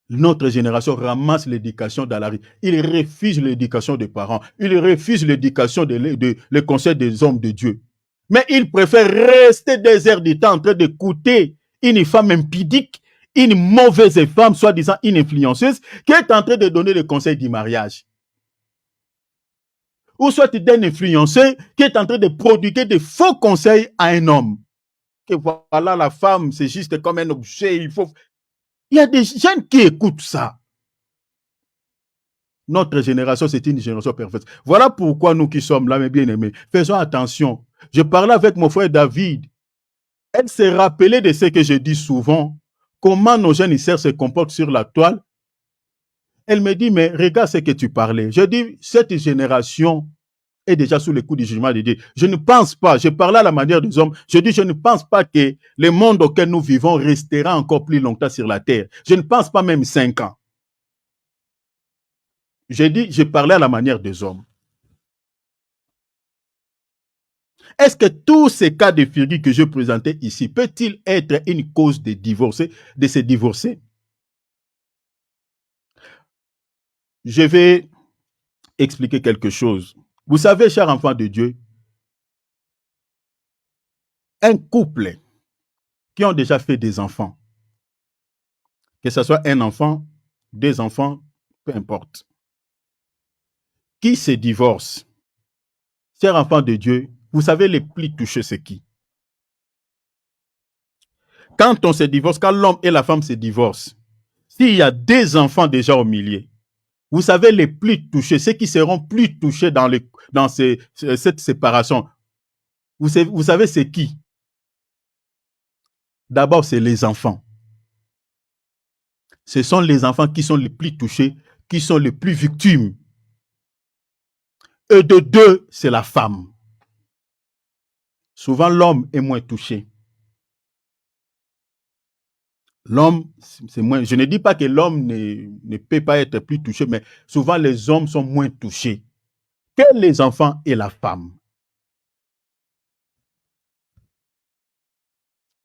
Notre génération ramasse l'éducation dans la rue. Il refuse l'éducation des parents. Il refuse l'éducation le conseil des hommes de Dieu. Mais il préfère rester des heures du temps en train d'écouter une femme impudique, une mauvaise femme, soi-disant une influenceuse, qui est en train de donner le conseil du mariage. Ou soit d'un influenceur qui est en train de prodiguer de faux conseils à un homme. Que voilà, la femme, c'est juste comme un objet, il faut... Il y a des jeunes qui écoutent ça. Notre génération, c'est une génération parfaite. Voilà pourquoi nous qui sommes là, mes bien-aimés, faisons attention. Je parlais avec mon frère David. Elle s'est rappelée de ce que je dis souvent, comment nos jeunes ici se comportent sur la toile. Elle me dit, mais regarde ce que tu parlais. Je dis, cette génération est déjà sous le coup du jugement de Dieu. Je ne pense pas, je parlais à la manière des hommes, je dis, je ne pense pas que le monde auquel nous vivons restera encore plus longtemps sur la terre. Je ne pense pas même 5 ans. J'ai dit, je parlais à la manière des hommes. Est-ce que tous ces cas de figure que je présentais ici peut-il être une cause de divorcer, de se divorcer? Je vais expliquer quelque chose. Vous savez, chers enfants de Dieu, un couple qui ont déjà fait des enfants, que ce soit un enfant, 2 enfants, peu importe, qui se divorce, chers enfants de Dieu, vous savez les plus touchés, c'est qui? Quand on se divorce, quand l'homme et la femme se divorcent, s'il y a 2 enfants déjà au milieu, vous savez les plus touchés, ceux qui seront plus touchés dans cette séparation, vous savez c'est qui? D'abord, c'est les enfants. Ce sont les enfants qui sont les plus touchés, qui sont les plus victimes. Et de 2, c'est la femme. Souvent, l'homme est moins touché. L'homme, c'est moins. Je ne dis pas que l'homme ne peut pas être plus touché, mais souvent les hommes sont moins touchés que les enfants et la femme.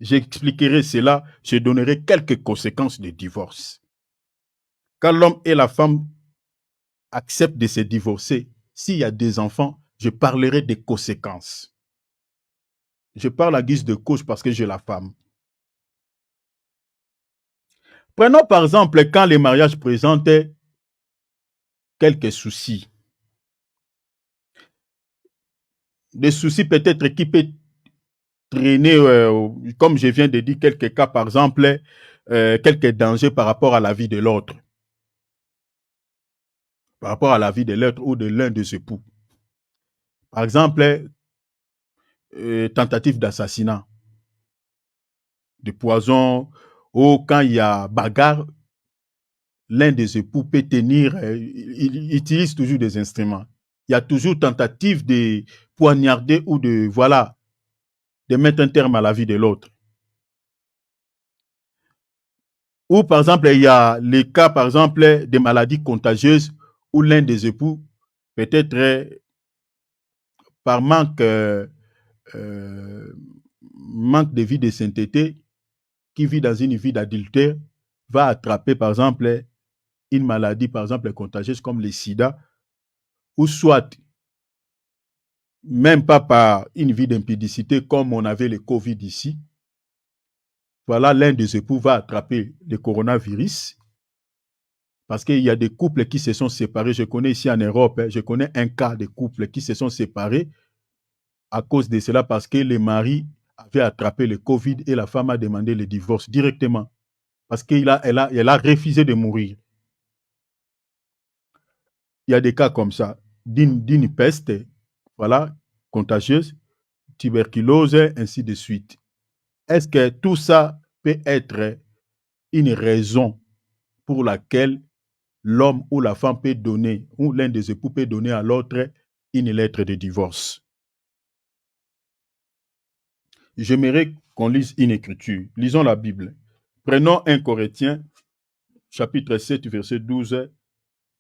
J'expliquerai cela, je donnerai quelques conséquences du divorce. Quand l'homme et la femme acceptent de se divorcer, s'il y a des enfants, je parlerai des conséquences. Je parle à guise de cause parce que j'ai la femme. Prenons par exemple quand les mariages présentent quelques soucis. Des soucis peut-être qui peuvent traîner, comme je viens de dire, quelques cas, par exemple, quelques dangers par rapport à la vie de l'autre. Par rapport à la vie de l'autre ou de l'un des époux. Par exemple, tentative d'assassinat, de poison, ou quand il y a bagarre, l'un des époux peut tenir, il utilise toujours des instruments. Il y a toujours tentative de poignarder ou de, voilà, de mettre un terme à la vie de l'autre. Ou par exemple, il y a les cas, par exemple, des maladies contagieuses où l'un des époux, peut-être par manque de vie de sainteté, qui vit dans une vie d'adultère, va attraper, par exemple, une maladie, par exemple, contagieuse comme le sida, ou soit, même pas par une vie d'impudicité comme on avait le Covid ici, voilà, l'un des époux va attraper le coronavirus, parce qu'il y a des couples qui se sont séparés. Je connais ici en Europe, je connais un cas de couples qui se sont séparés à cause de cela, parce que le mari avait attrapé le Covid et la femme a demandé le divorce directement, parce qu'elle a refusé de mourir. Il y a des cas comme ça, d'une peste, voilà, contagieuse, tuberculose, ainsi de suite. Est-ce que tout ça peut être une raison pour laquelle l'homme ou la femme peut donner, ou l'un des époux peut donner à l'autre une lettre de divorce? J'aimerais qu'on lise une écriture. Lisons la Bible. Prenons 1 Corinthiens, chapitre 7, verset 12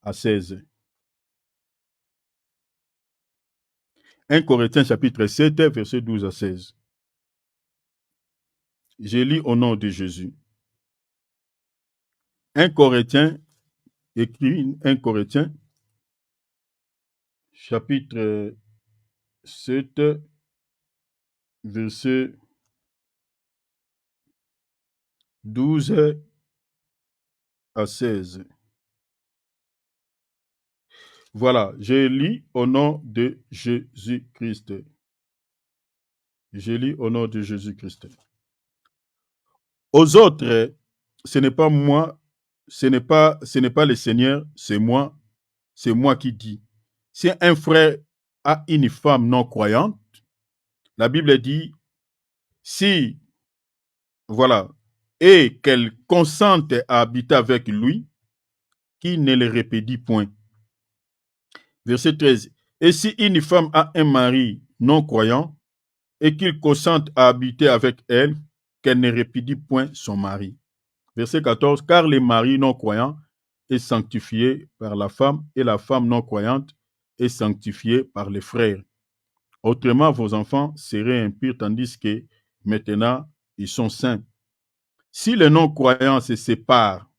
à 16. 1 Corinthiens, chapitre 7, verset 12 à 16. Je lis au nom de Jésus. 1 Corinthiens, écrit 1 Corinthiens, chapitre 7, verset 12 à 16. Voilà, je lis au nom de Jésus-Christ. Je lis au nom de Jésus-Christ. Aux autres, ce n'est pas moi, ce n'est pas le Seigneur, c'est moi qui dis. Si un frère a une femme non croyante, la Bible dit, si, voilà, et qu'elle consente à habiter avec lui, qu'il ne le répudie point. Verset 13. Et si une femme a un mari non croyant, et qu'il consente à habiter avec elle, qu'elle ne répudie point son mari. Verset 14. Car le mari non croyant est sanctifié par la femme, et la femme non croyante est sanctifiée par les frères. Autrement, vos enfants seraient impurs, tandis que maintenant, ils sont saints. Si les non-croyants se séparent,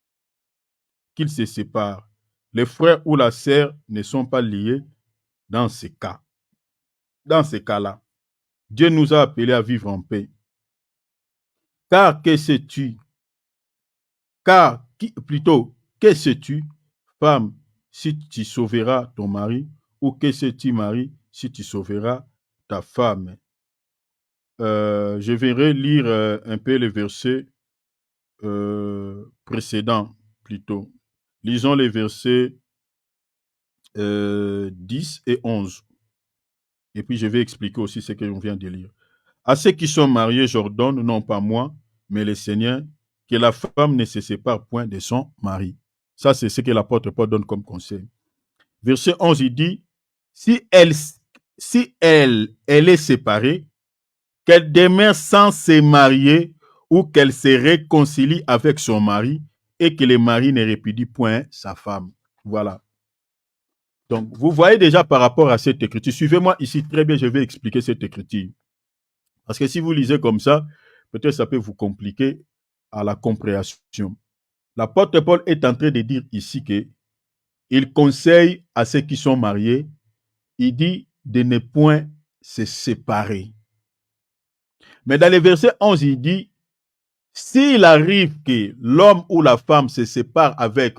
qu'ils se séparent, les frères ou la sœur ne sont pas liés dans ces cas. Dans ces cas-là, Dieu nous a appelés à vivre en paix. Car que sais-tu? Que sais-tu, femme, si tu sauveras ton mari, ou que sais-tu, mari, si tu sauveras ta femme? Je vais lire un peu les versets précédents, plutôt. Lisons les versets 10 et 11. Et puis je vais expliquer aussi ce que l'on vient de lire. À ceux qui sont mariés, j'ordonne, non pas moi, mais le Seigneur, que la femme ne se sépare point de son mari. Ça, c'est ce que l'apôtre Paul donne comme conseil. Verset 11, il dit, si elle est séparée, qu'elle demeure sans se marier ou qu'elle se réconcilie avec son mari et que le mari ne répudie point sa femme. Voilà. Donc, vous voyez déjà par rapport à cette écriture, suivez-moi ici très bien, je vais expliquer cette écriture. Parce que si vous lisez comme ça, peut-être ça peut vous compliquer à la compréhension. L'apôtre Paul est en train de dire ici qu'il conseille à ceux qui sont mariés, il dit de ne point se séparer. Mais dans le verset 11, il dit, s'il arrive que l'homme ou la femme se sépare avec,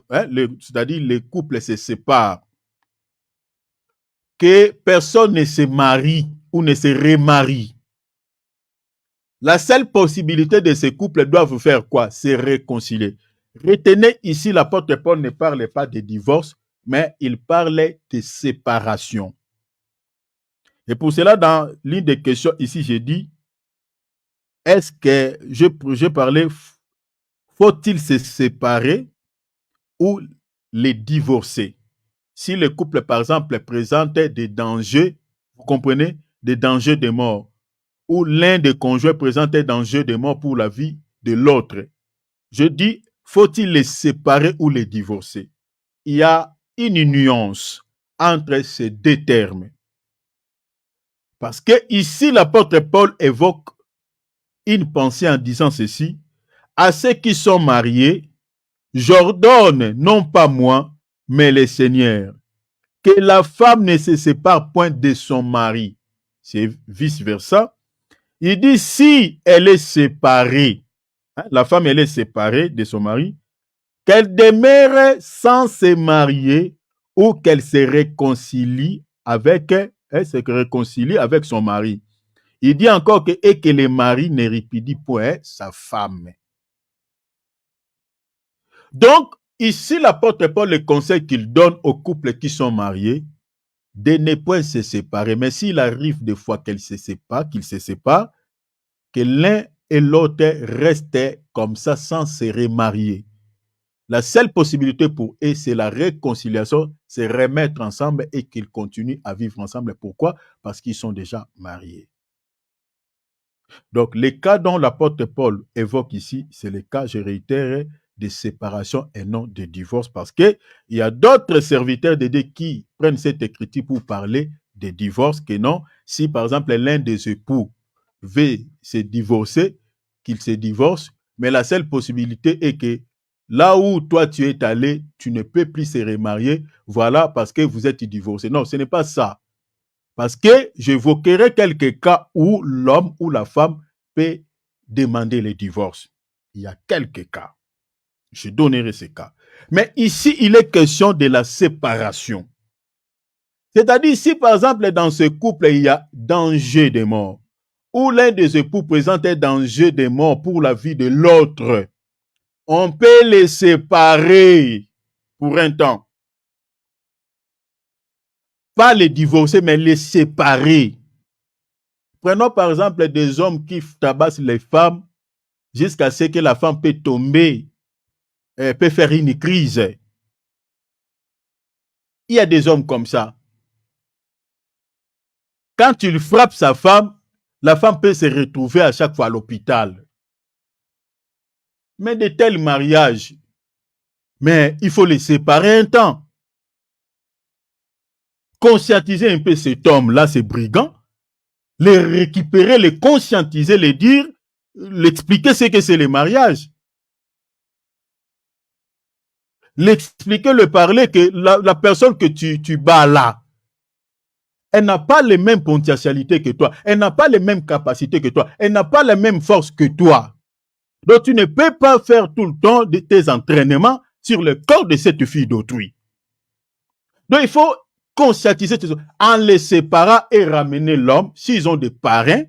c'est-à-dire les couples se séparent, que personne ne se marie ou ne se remarie, la seule possibilité de ces couples doivent faire quoi? Se réconcilier. Retenez ici, l'apôtre Paul ne parle pas de divorce, mais il parle de séparation. Et pour cela, dans l'une des questions ici, j'ai dit, est-ce que je parlais, faut-il se séparer ou les divorcer? Si le couple, par exemple, présentait des dangers, vous comprenez, des dangers de mort, ou l'un des conjoints présentait des dangers de mort pour la vie de l'autre, je dis, faut-il les séparer ou les divorcer? Il y a une nuance entre ces deux termes. Parce que ici, l'apôtre Paul évoque une pensée en disant ceci, à ceux qui sont mariés, j'ordonne, non pas moi, mais le Seigneur, que la femme ne se sépare point de son mari. C'est vice-versa. Il dit, si elle est séparée, la femme, elle est séparée de son mari, qu'elle demeure sans se marier ou qu'elle se réconcilie avec son mari. Il dit encore que, et que le mari ne répudie point sa femme. Donc, ici, l'apôtre Paul, le conseil qu'il donne aux couples qui sont mariés, de ne point se séparer. Mais s'il arrive des fois qu'ils se séparent, que l'un et l'autre restent comme ça sans se remarier. La seule possibilité pour eux, c'est la réconciliation, c'est remettre ensemble et qu'ils continuent à vivre ensemble. Pourquoi? Parce qu'ils sont déjà mariés. Donc, les cas dont l'apôtre Paul évoque ici, c'est les cas, je réitère, de séparation et non de divorce, parce qu'il y a d'autres serviteurs de Dieu qui prennent cette écriture pour parler de divorce, que non, si par exemple l'un des époux veut se divorcer, qu'il se divorce, mais la seule possibilité est que là où toi tu es allé, tu ne peux plus se remarier, voilà, parce que vous êtes divorcé. Non, ce n'est pas ça. Parce que j'évoquerai quelques cas où l'homme ou la femme peut demander le divorce. Il y a quelques cas. Je donnerai ces cas. Mais ici, il est question de la séparation. C'est-à-dire, si par exemple, dans ce couple, il y a danger de mort, ou l'un des époux présente un danger de mort pour la vie de l'autre, on peut les séparer pour un temps. Pas les divorcer, mais les séparer. Prenons par exemple des hommes qui tabassent les femmes jusqu'à ce que la femme peut tomber, peut faire une crise. Il y a des hommes comme ça. Quand il frappe sa femme, la femme peut se retrouver à chaque fois à l'hôpital. Mais de tels mariages, mais il faut les séparer un temps. Conscientiser un peu cet homme-là, ces brigands, les récupérer, les conscientiser, les dire, l'expliquer ce que c'est le mariage. L'expliquer, le parler que la personne que tu bats là, elle n'a pas les mêmes potentialités que toi, elle n'a pas les mêmes capacités que toi, elle n'a pas la même force que toi. Donc tu ne peux pas faire tout le temps de tes entraînements sur le corps de cette fille d'autrui. Donc il faut conscientiser en les séparant et ramener l'homme. S'ils ont des parrains,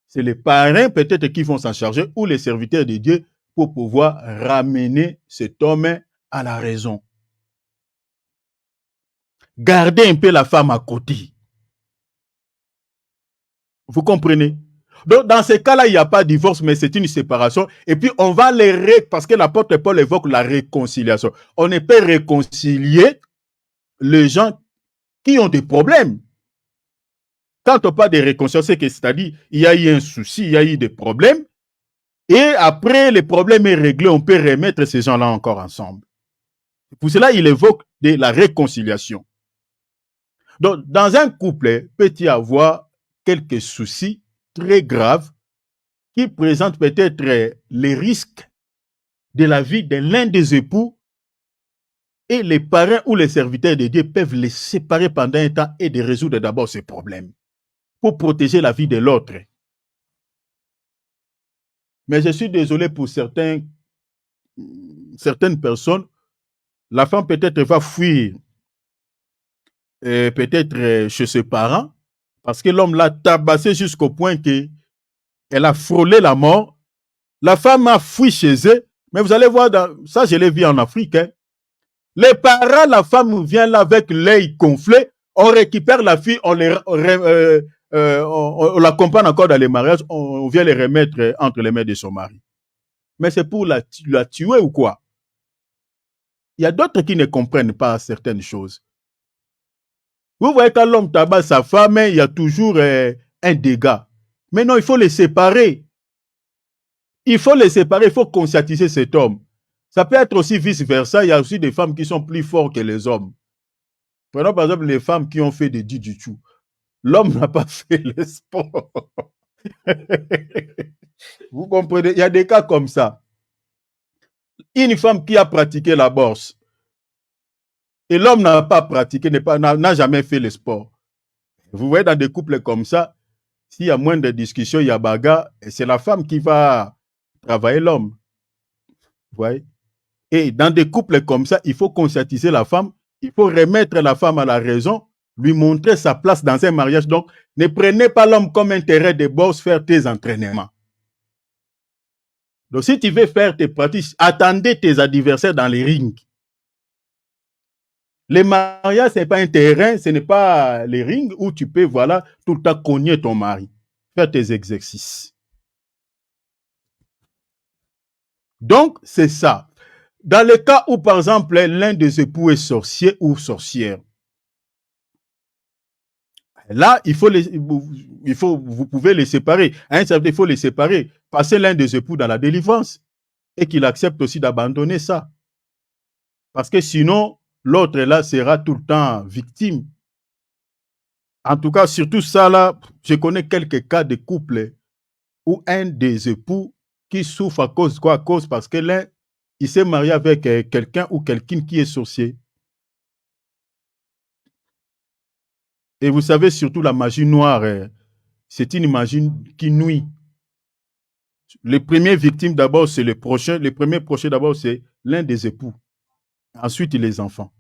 c'est les parrains peut-être qui vont s'en charger ou les serviteurs de Dieu pour pouvoir ramener cet homme à la raison. Gardez un peu la femme à côté. Vous comprenez? Donc, dans ces cas-là, il n'y a pas de divorce, mais c'est une séparation. Et puis, on va parce que l'apôtre Paul évoque la réconciliation. On ne peut réconcilier les gens qui ont des problèmes. Quand on parle de réconciliation, c'est-à-dire, il y a eu un souci, il y a eu des problèmes. Et après, le problème est réglé, on peut remettre ces gens-là encore ensemble. Pour cela, il évoque de la réconciliation. Donc, dans un couple, peut-il y avoir quelques soucis très graves qui présentent peut-être les risques de la vie de l'un des époux et les parents ou les serviteurs de Dieu peuvent les séparer pendant un temps et de résoudre d'abord ces problèmes pour protéger la vie de l'autre. Mais je suis désolé pour certaines personnes. La femme peut-être va fuir peut-être chez ses parents parce que l'homme l'a tabassé jusqu'au point qu'elle a frôlé la mort. La femme a fui chez eux. Mais vous allez voir, ça je l'ai vu en Afrique. Hein. Les parents, la femme vient là avec l'œil gonflé. On récupère la fille, on l'accompagne encore dans les mariages. On vient les remettre entre les mains de son mari. Mais c'est pour la tuer ou quoi? Il y a d'autres qui ne comprennent pas certaines choses. Vous voyez, quand l'homme tabasse sa femme, il y a toujours un dégât. Mais non, il faut les séparer. Il faut les séparer, il faut conscientiser cet homme. Ça peut être aussi vice-versa. Il y a aussi des femmes qui sont plus fortes que les hommes. Prenons par exemple les femmes qui ont fait des jiu-jitsu. L'homme n'a pas fait le sport. Vous comprenez? Il y a des cas comme ça. Une femme qui a pratiqué la bourse et l'homme n'a pas pratiqué, n'a jamais fait le sport. Vous voyez, dans des couples comme ça, s'il y a moins de discussions, il y a bagarre, et c'est la femme qui va travailler l'homme. Vous voyez? Et dans des couples comme ça, il faut conscientiser la femme, il faut remettre la femme à la raison, lui montrer sa place dans un mariage. Donc, ne prenez pas l'homme comme intérêt de boss, faire tes entraînements. Donc, si tu veux faire tes pratiques, attendez tes adversaires dans les rings. Les mariages, ce n'est pas un terrain, ce n'est pas les rings où tu peux, voilà, tout le temps cogner ton mari. Faire tes exercices. Donc, c'est ça. Dans le cas où, par exemple, l'un des époux est sorcier ou sorcière, là, vous pouvez les séparer. À un certain moment, il faut les séparer. Passer l'un des époux dans la délivrance et qu'il accepte aussi d'abandonner ça. Parce que sinon, l'autre là sera tout le temps victime. En tout cas, surtout ça là, je connais quelques cas de couples où un des époux qui souffre à cause quoi? À cause parce que l'un, il s'est marié avec quelqu'un ou quelqu'un qui est sorcier. Et vous savez, surtout la magie noire, c'est une magie qui nuit. Les premières victimes d'abord, c'est les prochains. Les premiers prochains d'abord, c'est l'un des époux. Ensuite, les enfants.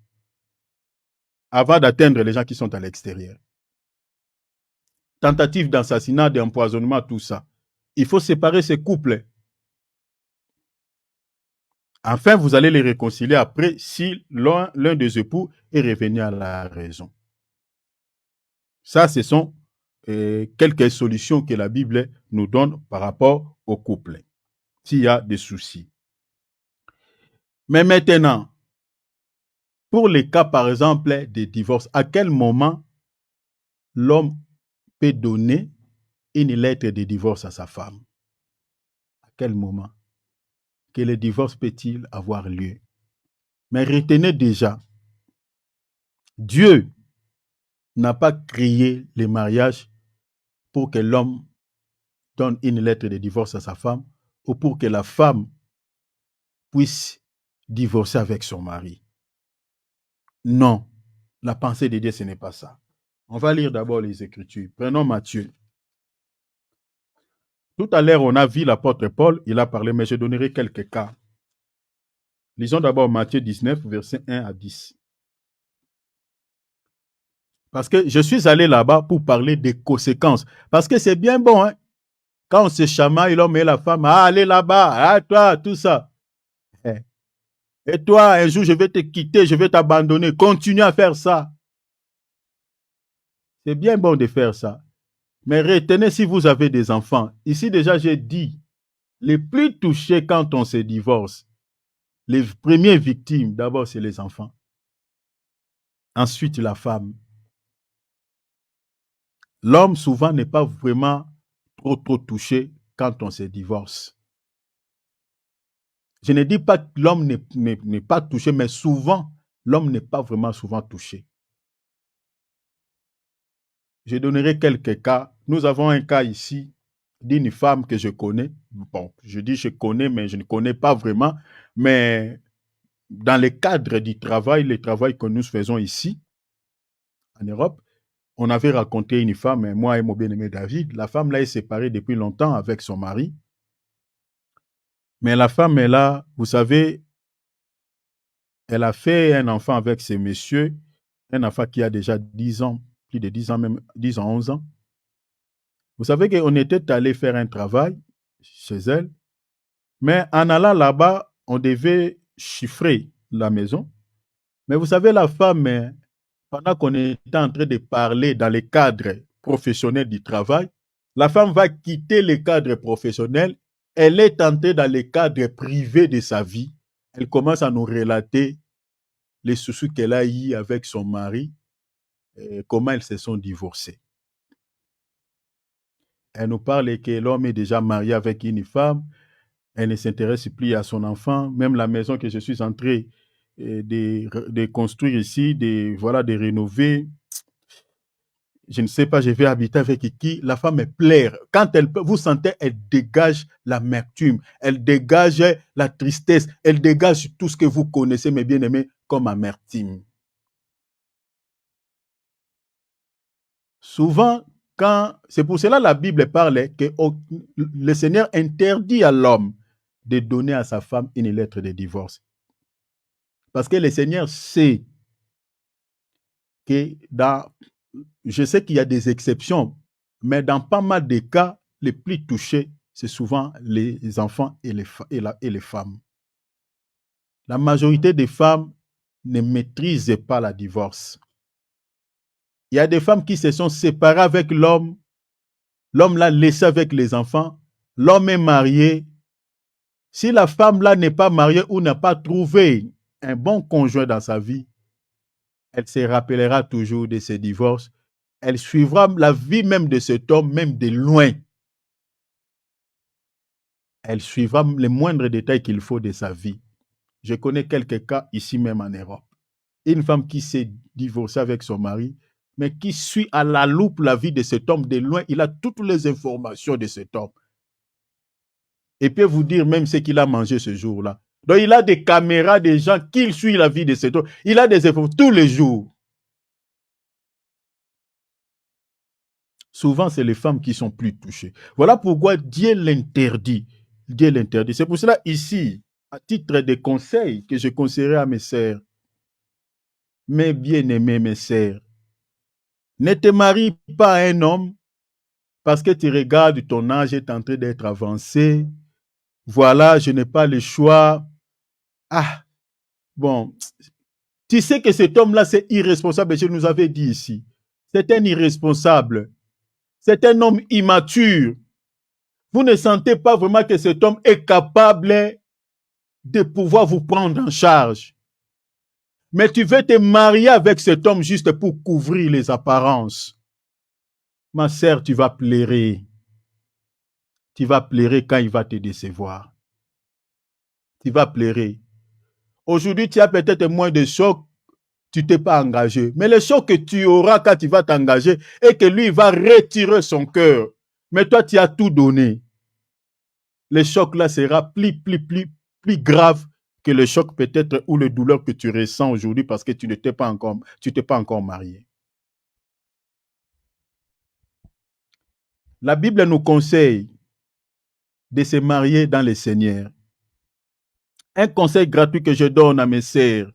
Avant d'atteindre les gens qui sont à l'extérieur. Tentative d'assassinat, d'empoisonnement, tout ça. Il faut séparer ces couples. Enfin, vous allez les réconcilier après si l'un des époux est revenu à la raison. Ça, ce sont quelques solutions que la Bible nous donne par rapport au couple, s'il y a des soucis. Mais maintenant, pour les cas, par exemple, de divorce, à quel moment l'homme peut donner une lettre de divorce à sa femme? À quel moment que le divorce peut-il avoir lieu? Mais retenez déjà, Dieu n'a pas créé le mariage pour que l'homme donne une lettre de divorce à sa femme ou pour que la femme puisse divorcer avec son mari. Non, la pensée de Dieu, ce n'est pas ça. On va lire d'abord les Écritures. Prenons Matthieu. Tout à l'heure, on a vu l'apôtre Paul, il a parlé, mais je donnerai quelques cas. Lisons d'abord Matthieu 19, versets 1 à 10. Parce que je suis allé là-bas pour parler des conséquences. Parce que c'est bien bon, hein? Quand on se chamaille, l'homme et la femme, ah, allez là-bas, ah, toi, tout ça. Et toi, un jour, je vais te quitter, je vais t'abandonner. Continue à faire ça. C'est bien bon de faire ça. Mais retenez si vous avez des enfants. Ici, déjà, j'ai dit, les plus touchés quand on se divorce, les premières victimes, d'abord, c'est les enfants. Ensuite, la femme. L'homme, souvent, n'est pas vraiment trop touché quand on se divorce. Je ne dis pas que l'homme n'est pas touché, mais souvent, l'homme n'est pas vraiment souvent touché. Je donnerai quelques cas. Nous avons un cas ici d'une femme que je connais. Bon, je dis je connais, mais je ne connais pas vraiment. Mais dans le cadre du travail, le travail que nous faisons ici, en Europe, on avait raconté une femme, moi et mon bien-aimé David. La femme là est séparée depuis longtemps avec son mari. Mais la femme est là, vous savez, elle a fait un enfant avec ce monsieur, un enfant qui a déjà 10 ans, plus de 10 ans, même 10 ans, 11 ans. Vous savez qu'on était allé faire un travail chez elle, mais en allant là-bas, on devait chiffrer la maison. Mais vous savez, la femme, pendant qu'on était en train de parler dans les cadres professionnels du travail, la femme va quitter les cadres professionnels. Elle est entrée dans les cadres privés de sa vie. Elle commence à nous relater les soucis qu'elle a eu avec son mari, comment elles se sont divorcées. Elle nous parle que l'homme est déjà marié avec une femme, elle ne s'intéresse plus à son enfant, même la maison que je suis en train de construire ici, de rénover. Je ne sais pas, je vais habiter avec qui, la femme est plaire. Quand elle, vous sentez, elle dégage l'amertume, elle dégage la tristesse, elle dégage tout ce que vous connaissez, mes bien-aimés, comme amertume. Souvent, c'est pour cela que la Bible parle que le Seigneur interdit à l'homme de donner à sa femme une lettre de divorce. Parce que le Seigneur sait que je sais qu'il y a des exceptions, mais dans pas mal de cas, les plus touchés, c'est souvent les enfants et les femmes. La majorité des femmes ne maîtrisent pas la divorce. Il y a des femmes qui se sont séparées avec l'homme, l'homme l'a laissé avec les enfants, l'homme est marié. Si la femme là n'est pas mariée ou n'a pas trouvé un bon conjoint dans sa vie, elle se rappellera toujours de ses divorces. Elle suivra la vie même de cet homme, même de loin. Elle suivra les moindres détails qu'il faut de sa vie. Je connais quelques cas ici même en Europe. Une femme qui s'est divorcée avec son mari, mais qui suit à la loupe la vie de cet homme de loin. Il a toutes les informations de cet homme. Et peut vous dire même ce qu'il a mangé ce jour-là. Donc il a des caméras des gens qui suivent la vie de cet homme. Il a des informations tous les jours. Souvent, c'est les femmes qui sont plus touchées. Voilà pourquoi Dieu l'interdit. Dieu l'interdit. C'est pour cela, ici, à titre de conseil que je conseillerais à mes sœurs, mes bien-aimés, mes sœurs, ne te marie pas à un homme parce que tu regardes ton âge est en train d'être avancé. Voilà, je n'ai pas le choix. Ah, bon, tu sais que cet homme-là, c'est irresponsable. Je nous avais dit ici. C'est un irresponsable. C'est un homme immature. Vous ne sentez pas vraiment que cet homme est capable de pouvoir vous prendre en charge. Mais tu veux te marier avec cet homme juste pour couvrir les apparences. Ma sœur, tu vas pleurer. Tu vas pleurer quand il va te décevoir. Tu vas pleurer. Aujourd'hui, tu as peut-être moins de chocs, tu t'es pas engagé. Mais le choc que tu auras quand tu vas t'engager est que lui, il va retirer son cœur. Mais toi, tu as tout donné. Le choc là sera plus grave que le choc peut-être ou le douleur que tu ressens aujourd'hui parce que tu t'es pas encore marié. La Bible nous conseille de se marier dans le Seigneur. Un conseil gratuit que je donne à mes sœurs,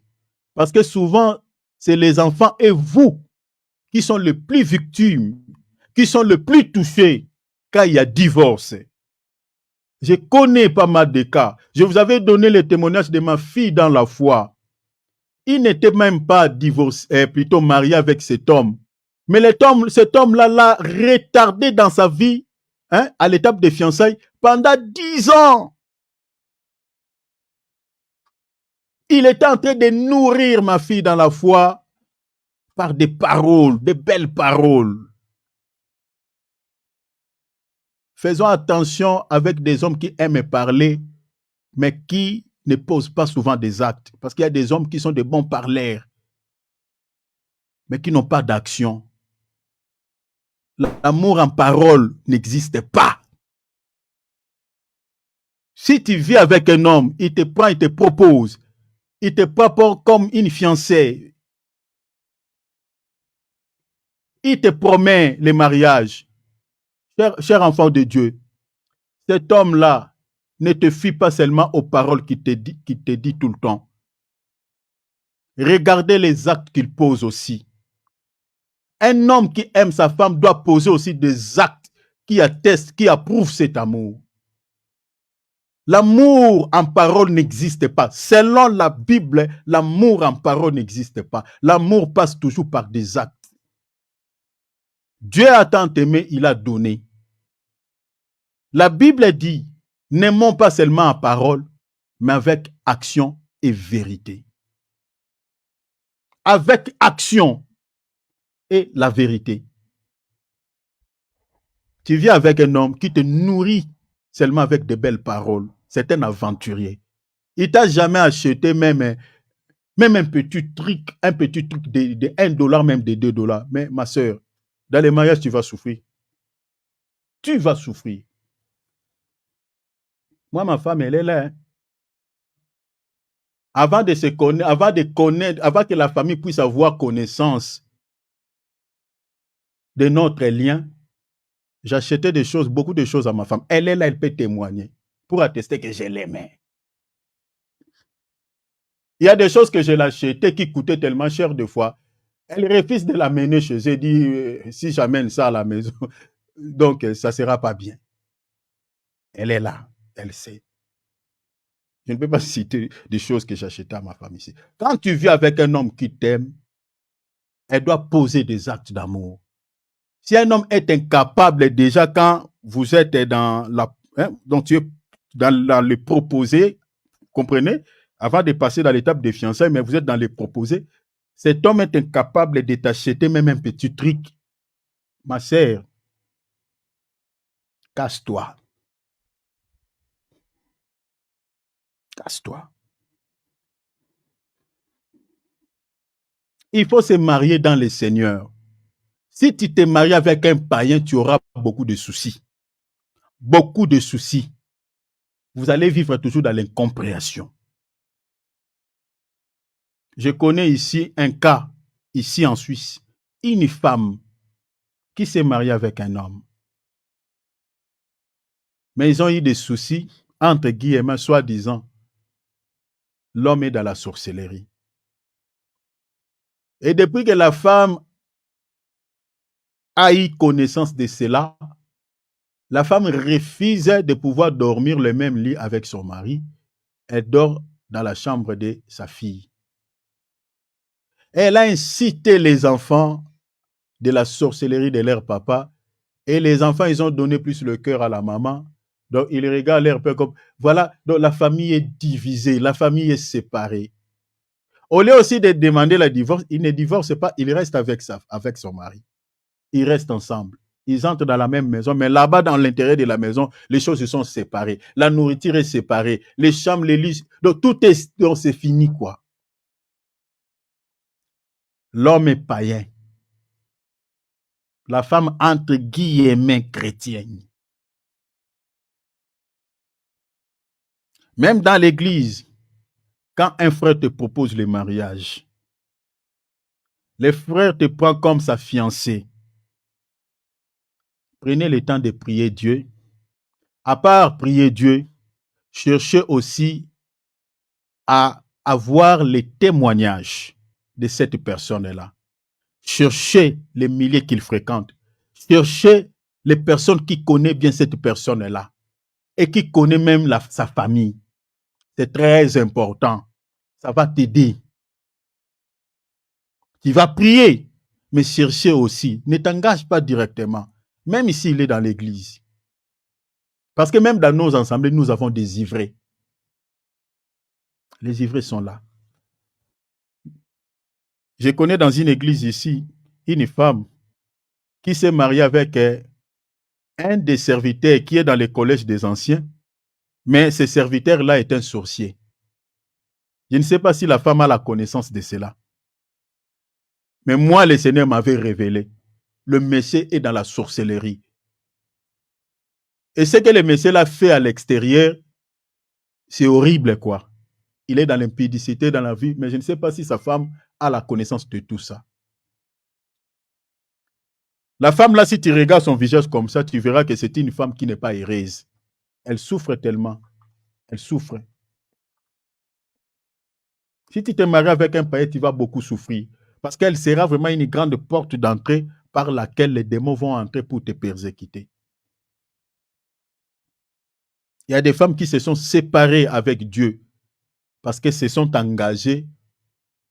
parce que souvent, c'est les enfants et vous qui sont les plus victimes, qui sont les plus touchés quand il y a divorce. Je connais pas mal de cas. Je vous avais donné le témoignage de ma fille dans la foi. Il n'était même pas divorcé, plutôt marié avec cet homme. Mais cet homme-là l'a retardé dans sa vie, à l'étape de fiançailles, pendant 10 ans. Il était en train de nourrir ma fille dans la foi par des paroles, des belles paroles. Faisons attention avec des hommes qui aiment parler, mais qui ne posent pas souvent des actes. Parce qu'il y a des hommes qui sont des bons parleurs, mais qui n'ont pas d'action. L'amour en parole n'existe pas. Si tu vis avec un homme, il te prend, il te propose, il te prend comme une fiancée, il te promet le mariage. Cher enfant de Dieu, cet homme-là ne te fie pas seulement aux paroles qu'il te dit tout le temps. Regardez les actes qu'il pose aussi. Un homme qui aime sa femme doit poser aussi des actes qui attestent, qui approuvent cet amour. L'amour en parole n'existe pas. Selon la Bible, l'amour en parole n'existe pas. L'amour passe toujours par des actes. Dieu a tant aimé, il a donné. La Bible dit, n'aimons pas seulement en parole, mais avec action et vérité. Avec action et la vérité. Tu vis avec un homme qui te nourrit seulement avec de belles paroles. C'est un aventurier. Il t'a jamais acheté même un petit truc de 1 dollar, même de 2 dollars. Mais ma soeur, dans les mariages, tu vas souffrir. Tu vas souffrir. Moi, ma femme, elle est là. Hein. Avant de se connaître, avant que la famille puisse avoir connaissance de notre lien, j'achetais des choses, beaucoup de choses à ma femme. Elle est là, elle peut témoigner pour attester que je l'aimais. Il y a des choses que je l'achetais qui coûtaient tellement cher de fois. Elle refuse de l'amener chez elle. Elle dit, si j'amène ça à la maison, donc ça ne sera pas bien. Elle est là, elle sait. Je ne peux pas citer des choses que j'achetais à ma femme ici. Quand tu vis avec un homme qui t'aime, elle doit poser des actes d'amour. Si un homme est incapable, déjà quand vous êtes dans la... donc tu es dans le proposé, comprenez, avant de passer dans l'étape des fiançailles, mais vous êtes dans les proposés, cet homme est incapable de t'acheter même un petit truc. Ma sœur, casse-toi. Casse-toi. Il faut se marier dans le Seigneur. Si tu te maries avec un païen, tu auras beaucoup de soucis. Beaucoup de soucis. Vous allez vivre toujours dans l'incompréhension. Je connais ici un cas, ici en Suisse, une femme qui s'est mariée avec un homme. Mais ils ont eu des soucis, entre guillemets, soi-disant, l'homme est dans la sorcellerie. Et depuis que la femme a eu connaissance de cela, la femme refuse de pouvoir dormir le même lit avec son mari. Elle dort dans la chambre de sa fille. Elle a incité les enfants de la sorcellerie de leur papa. Et les enfants, ils ont donné plus le cœur à la maman. Donc, ils regardent leur père comme... Voilà, donc la famille est divisée, la famille est séparée. Au lieu aussi de demander le divorce, il ne divorce pas, il reste avec son mari. Ils restent ensemble. Ils entrent dans la même maison, mais là-bas, dans l'intérieur de la maison, les choses se sont séparées. La nourriture est séparée, les chambres, les lits. Donc, tout est... Donc, c'est fini, quoi. L'homme est païen. La femme, entre guillemets, chrétienne. Même dans l'église, quand un frère te propose le mariage, le frère te prend comme sa fiancée. Prenez le temps de prier Dieu. À part prier Dieu, cherchez aussi à avoir les témoignages de cette personne-là. Cherchez les milliers qu'il fréquente. Cherchez les personnes qui connaissent bien cette personne-là et qui connaissent même sa famille. C'est très important. Ça va t'aider. Tu vas prier, mais chercher aussi. Ne t'engage pas directement, même ici il est dans l'église. Parce que même dans nos assemblées, nous avons des ivrés. Les ivrés sont là. Je connais dans une église ici, une femme qui s'est mariée avec un des serviteurs qui est dans le collège des anciens, mais ce serviteur-là est un sorcier. Je ne sais pas si la femme a la connaissance de cela. Mais moi, le Seigneur m'avait révélé. Le monsieur est dans la sorcellerie. Et ce que le monsieur l'a fait à l'extérieur, c'est horrible, quoi. Il est dans l'impudicité dans la vie, mais je ne sais pas si sa femme a la connaissance de tout ça. La femme là, si tu regardes son visage comme ça, tu verras que c'est une femme qui n'est pas heureuse. Elle souffre tellement. Elle souffre. Si tu te maries avec un païen, tu vas beaucoup souffrir. Parce qu'elle sera vraiment une grande porte d'entrée par laquelle les démons vont entrer pour te persécuter. Il y a des femmes qui se sont séparées avec Dieu parce qu'elles se sont engagées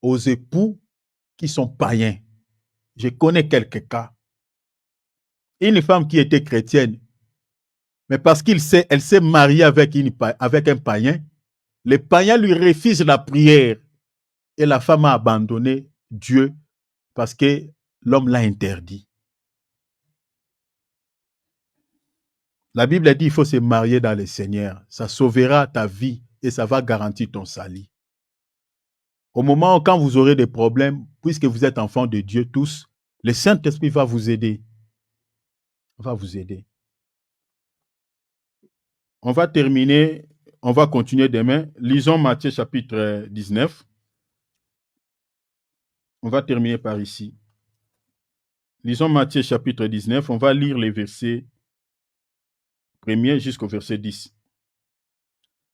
aux époux qui sont païens. Je connais quelques cas. Une femme qui était chrétienne, mais parce qu'elle s'est mariée avec un païen, le païen lui refuse la prière et la femme a abandonné Dieu parce que l'homme l'a interdit. La Bible dit qu'il faut se marier dans le Seigneur. Ça sauvera ta vie et ça va garantir ton salut. Au moment où quand vous aurez des problèmes, puisque vous êtes enfants de Dieu tous, le Saint-Esprit va vous aider. Va vous aider. On va terminer, on va continuer demain. Lisons Matthieu chapitre 19. On va terminer par ici. Lisons Matthieu chapitre 19. On va lire les versets 1er jusqu'au verset 10.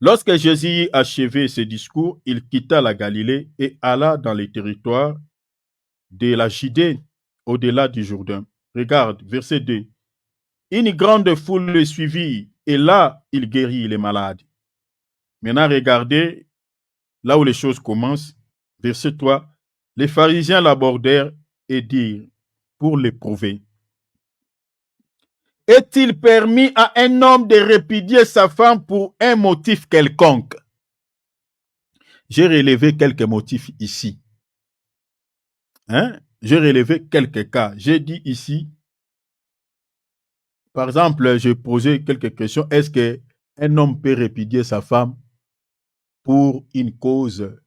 Lorsque Jésus eut achevé ce discours, il quitta la Galilée et alla dans les territoires de la Judée, au-delà du Jourdain. Regarde, verset 2. Une grande foule le suivit et là, il guérit les malades. Maintenant, regardez là où les choses commencent. Verset 3. Les pharisiens l'abordèrent et dirent, pour l'éprouver, est-il permis à un homme de répudier sa femme pour un motif quelconque? J'ai relevé quelques motifs ici. J'ai relevé quelques cas. J'ai dit ici, par exemple, j'ai posé quelques questions. Est-ce qu'un homme peut répudier sa femme pour une cause,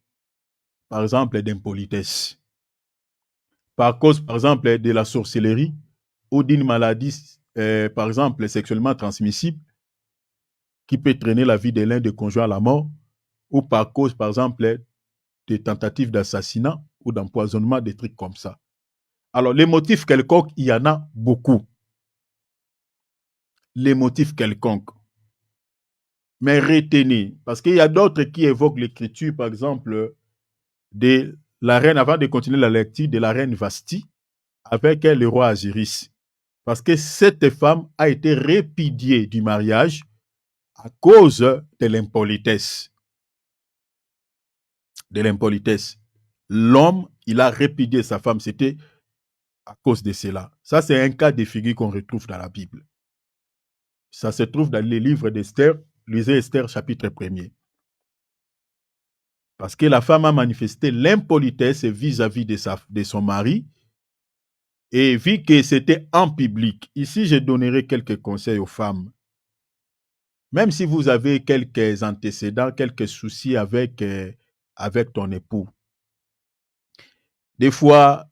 par exemple, d'impolitesse? Par cause, par exemple, de la sorcellerie ou d'une maladie, par exemple, sexuellement transmissible, qui peut traîner la vie de l'un des conjoints à la mort, ou par cause, par exemple, de tentatives d'assassinat ou d'empoisonnement, des trucs comme ça. Alors, les motifs quelconques, il y en a beaucoup. Les motifs quelconques. Mais retenez, parce qu'il y a d'autres qui évoquent l'écriture, par exemple, de la reine, avant de continuer la lecture, de la reine Vashti, avec le roi Asiris. Parce que cette femme a été répudiée du mariage à cause de l'impolitesse. De l'impolitesse. L'homme, il a répudié sa femme, c'était à cause de cela. Ça, c'est un cas de figure qu'on retrouve dans la Bible. Ça se trouve dans les livres d'Esther. Lisez Esther chapitre 1er. Parce que la femme a manifesté l'impolitesse vis-à-vis de son mari et vu que c'était en public. Ici, je donnerai quelques conseils aux femmes. Même si vous avez quelques antécédents, quelques soucis avec ton époux. Des fois,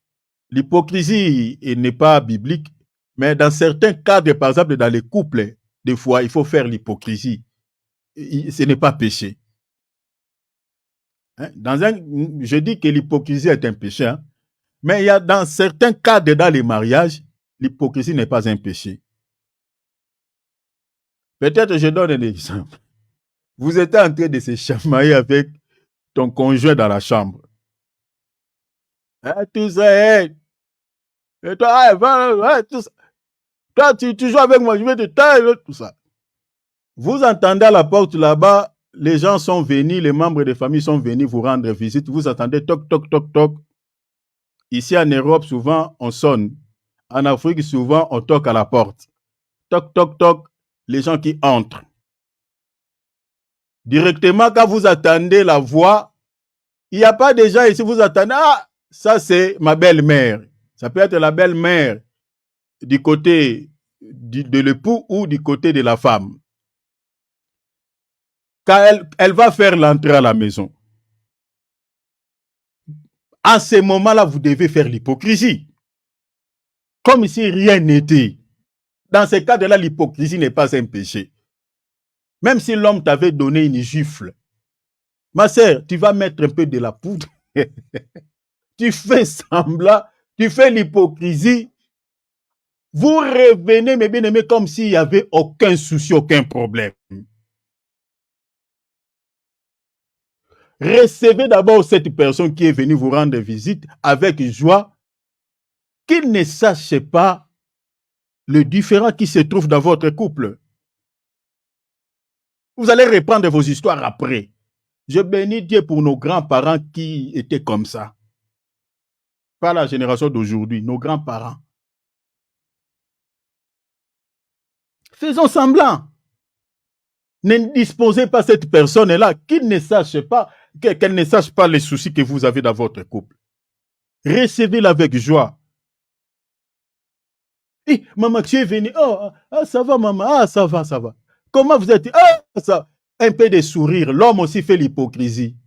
l'hypocrisie n'est pas biblique, mais dans certains cadres, par exemple dans les couples, des fois, il faut faire l'hypocrisie. Ce n'est pas péché. Je dis que l'hypocrisie est un péché, hein, mais il y a dans certains cadres dans les mariages, l'hypocrisie n'est pas un péché. Peut-être je donne un exemple. Vous êtes en train de se chamailler avec ton conjoint dans la chambre. Tu sais, et toi, tout ça. Toi, tu joues avec moi, je vais te tailler, tout ça. Vous entendez à la porte là-bas, les gens sont venus, les membres de famille sont venus vous rendre visite. Vous attendez toc, toc, toc, toc. Ici en Europe, souvent, on sonne. En Afrique, souvent, on toque à la porte. Toc, toc, toc, les gens qui entrent. Directement, quand vous attendez la voix, il n'y a pas de gens ici, vous attendez, ah, ça c'est ma belle-mère. Ça peut être la belle-mère du côté de l'époux ou du côté de la femme. Quand elle va faire l'entrée à la maison. À ce moment-là, vous devez faire l'hypocrisie. Comme si rien n'était. Dans ce cas-là, l'hypocrisie n'est pas un péché. Même si l'homme t'avait donné une gifle. Ma sœur, tu vas mettre un peu de la poudre. Tu fais semblant, tu fais l'hypocrisie. Vous revenez, mes bien-aimés, comme s'il n'y avait aucun souci, aucun problème. recevez d'abord cette personne qui est venue vous rendre visite avec joie, qu'il ne sache pas le différend qui se trouve dans votre couple. Vous allez reprendre vos histoires après. Je bénis Dieu pour nos grands-parents qui étaient comme ça. Pas la génération d'aujourd'hui, nos grands-parents. Faisons semblant. Ne disposez pas cette personne-là, qu'elle ne sache pas les soucis que vous avez dans votre couple. Recevez-la avec joie. Et maman, tu es venue. Oh, ça va, maman. Ah, ça va, ça va. Comment vous êtes? Ah, ça. Un peu de sourire. L'homme aussi fait l'hypocrisie.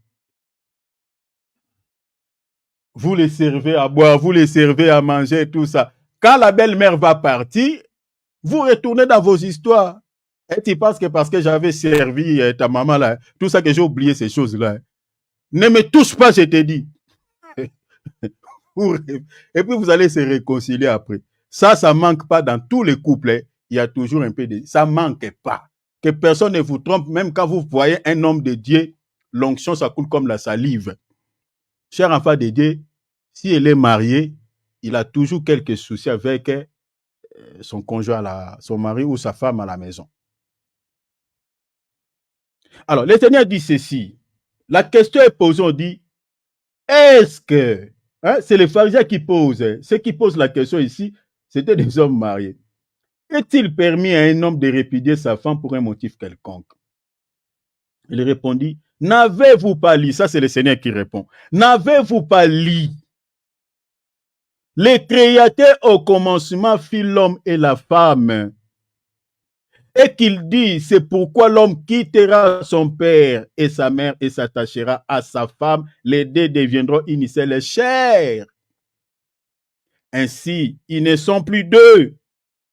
Vous les servez à boire, vous les servez à manger, tout ça. Quand la belle-mère va partir, vous retournez dans vos histoires. Et tu penses que parce que j'avais servi ta maman là, tout ça que j'ai oublié ces choses-là. Ne me touche pas, je te dis. Et puis vous allez se réconcilier après. Ça manque pas dans tous les couples. Hein. Il y a toujours un peu de... Ça manque pas. Que personne ne vous trompe, même quand vous voyez un homme de Dieu, l'onction, ça coule comme la salive. Cher enfant de Dieu, si elle est mariée, il a toujours quelques soucis avec son conjoint, son mari ou sa femme à la maison. Alors, l'Éternel dit ceci. La question est posée, on dit, est-ce que, hein, c'est les pharisiens qui posent, ceux qui posent la question ici, c'était des hommes mariés. Est-il permis à un homme de répudier sa femme pour un motif quelconque? Il répondit, n'avez-vous pas lu, ça c'est le Seigneur qui répond, n'avez-vous pas lu, le Créateur au commencement fit l'homme et la femme, et qu'il dit, c'est pourquoi l'homme quittera son père et sa mère et s'attachera à sa femme, les deux deviendront une seule chair. Ainsi, ils ne sont plus deux,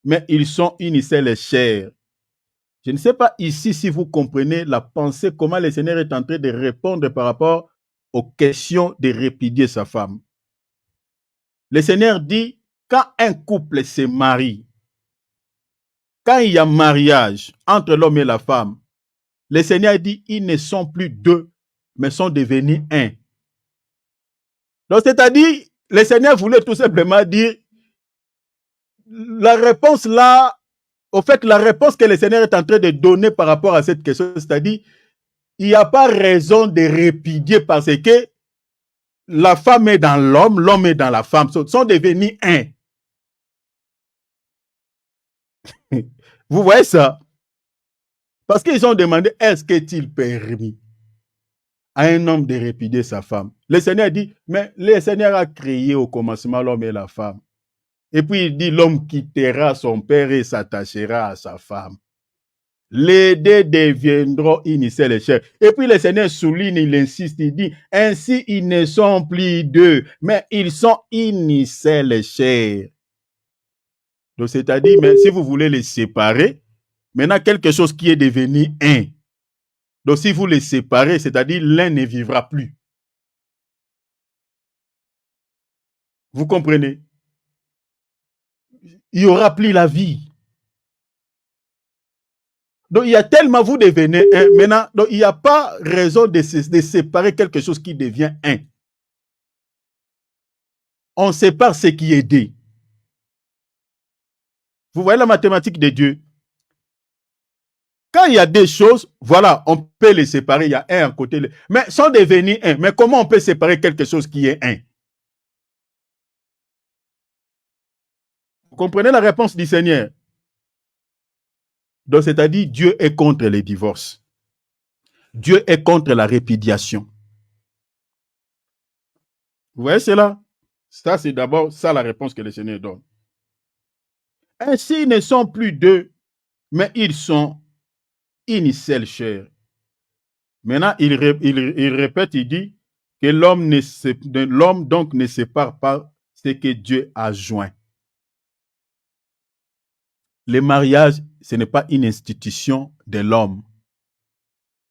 mais ils sont une seule chair. Je ne sais pas ici si vous comprenez la pensée, comment le Seigneur est en train de répondre par rapport aux questions de répudier sa femme. Le Seigneur dit, quand un couple se marie, quand il y a mariage entre l'homme et la femme, le Seigneur dit, ils ne sont plus deux, mais sont devenus un. Donc, c'est-à-dire, le Seigneur voulait tout simplement dire, la réponse là, au fait, la réponse que le Seigneur est en train de donner par rapport à cette question, c'est-à-dire, il n'y a pas raison de répudier parce que la femme est dans l'homme, l'homme est dans la femme, sont devenus un. Vous voyez ça? Parce qu'ils ont demandé, est-ce qu'il permis à un homme de répudier sa femme? Le Seigneur dit, mais le Seigneur a créé au commencement l'homme et la femme. Et puis il dit, l'homme quittera son père et s'attachera à sa femme. Les deux deviendront une seule chair. Et puis le Seigneur souligne, il insiste, il dit, ainsi ils ne sont plus deux, mais ils sont une seule chair. Donc c'est-à-dire, mais si vous voulez les séparer, maintenant quelque chose qui est devenu un. Donc si vous les séparez, c'est-à-dire l'un ne vivra plus. Vous comprenez? Il n'y aura plus la vie. Donc, il y a tellement vous devenez un. Maintenant, donc, il n'y a pas raison de séparer quelque chose qui devient un. On sépare ce qui est deux. Vous voyez la mathématique de Dieu? Quand il y a des choses, voilà, on peut les séparer. Il y a un à côté. Mais sont devenus un. Mais comment on peut séparer quelque chose qui est un? Vous comprenez la réponse du Seigneur? Donc, c'est-à-dire, Dieu est contre les divorces. Dieu est contre la répudiation. Vous voyez cela? Ça, c'est d'abord ça la réponse que le Seigneur donne. Ainsi, ils ne sont plus deux, mais ils sont une seule chair. Maintenant, il répète, il dit que l'homme donc ne sépare pas ce que Dieu a joint. Le mariage, ce n'est pas une institution de l'homme.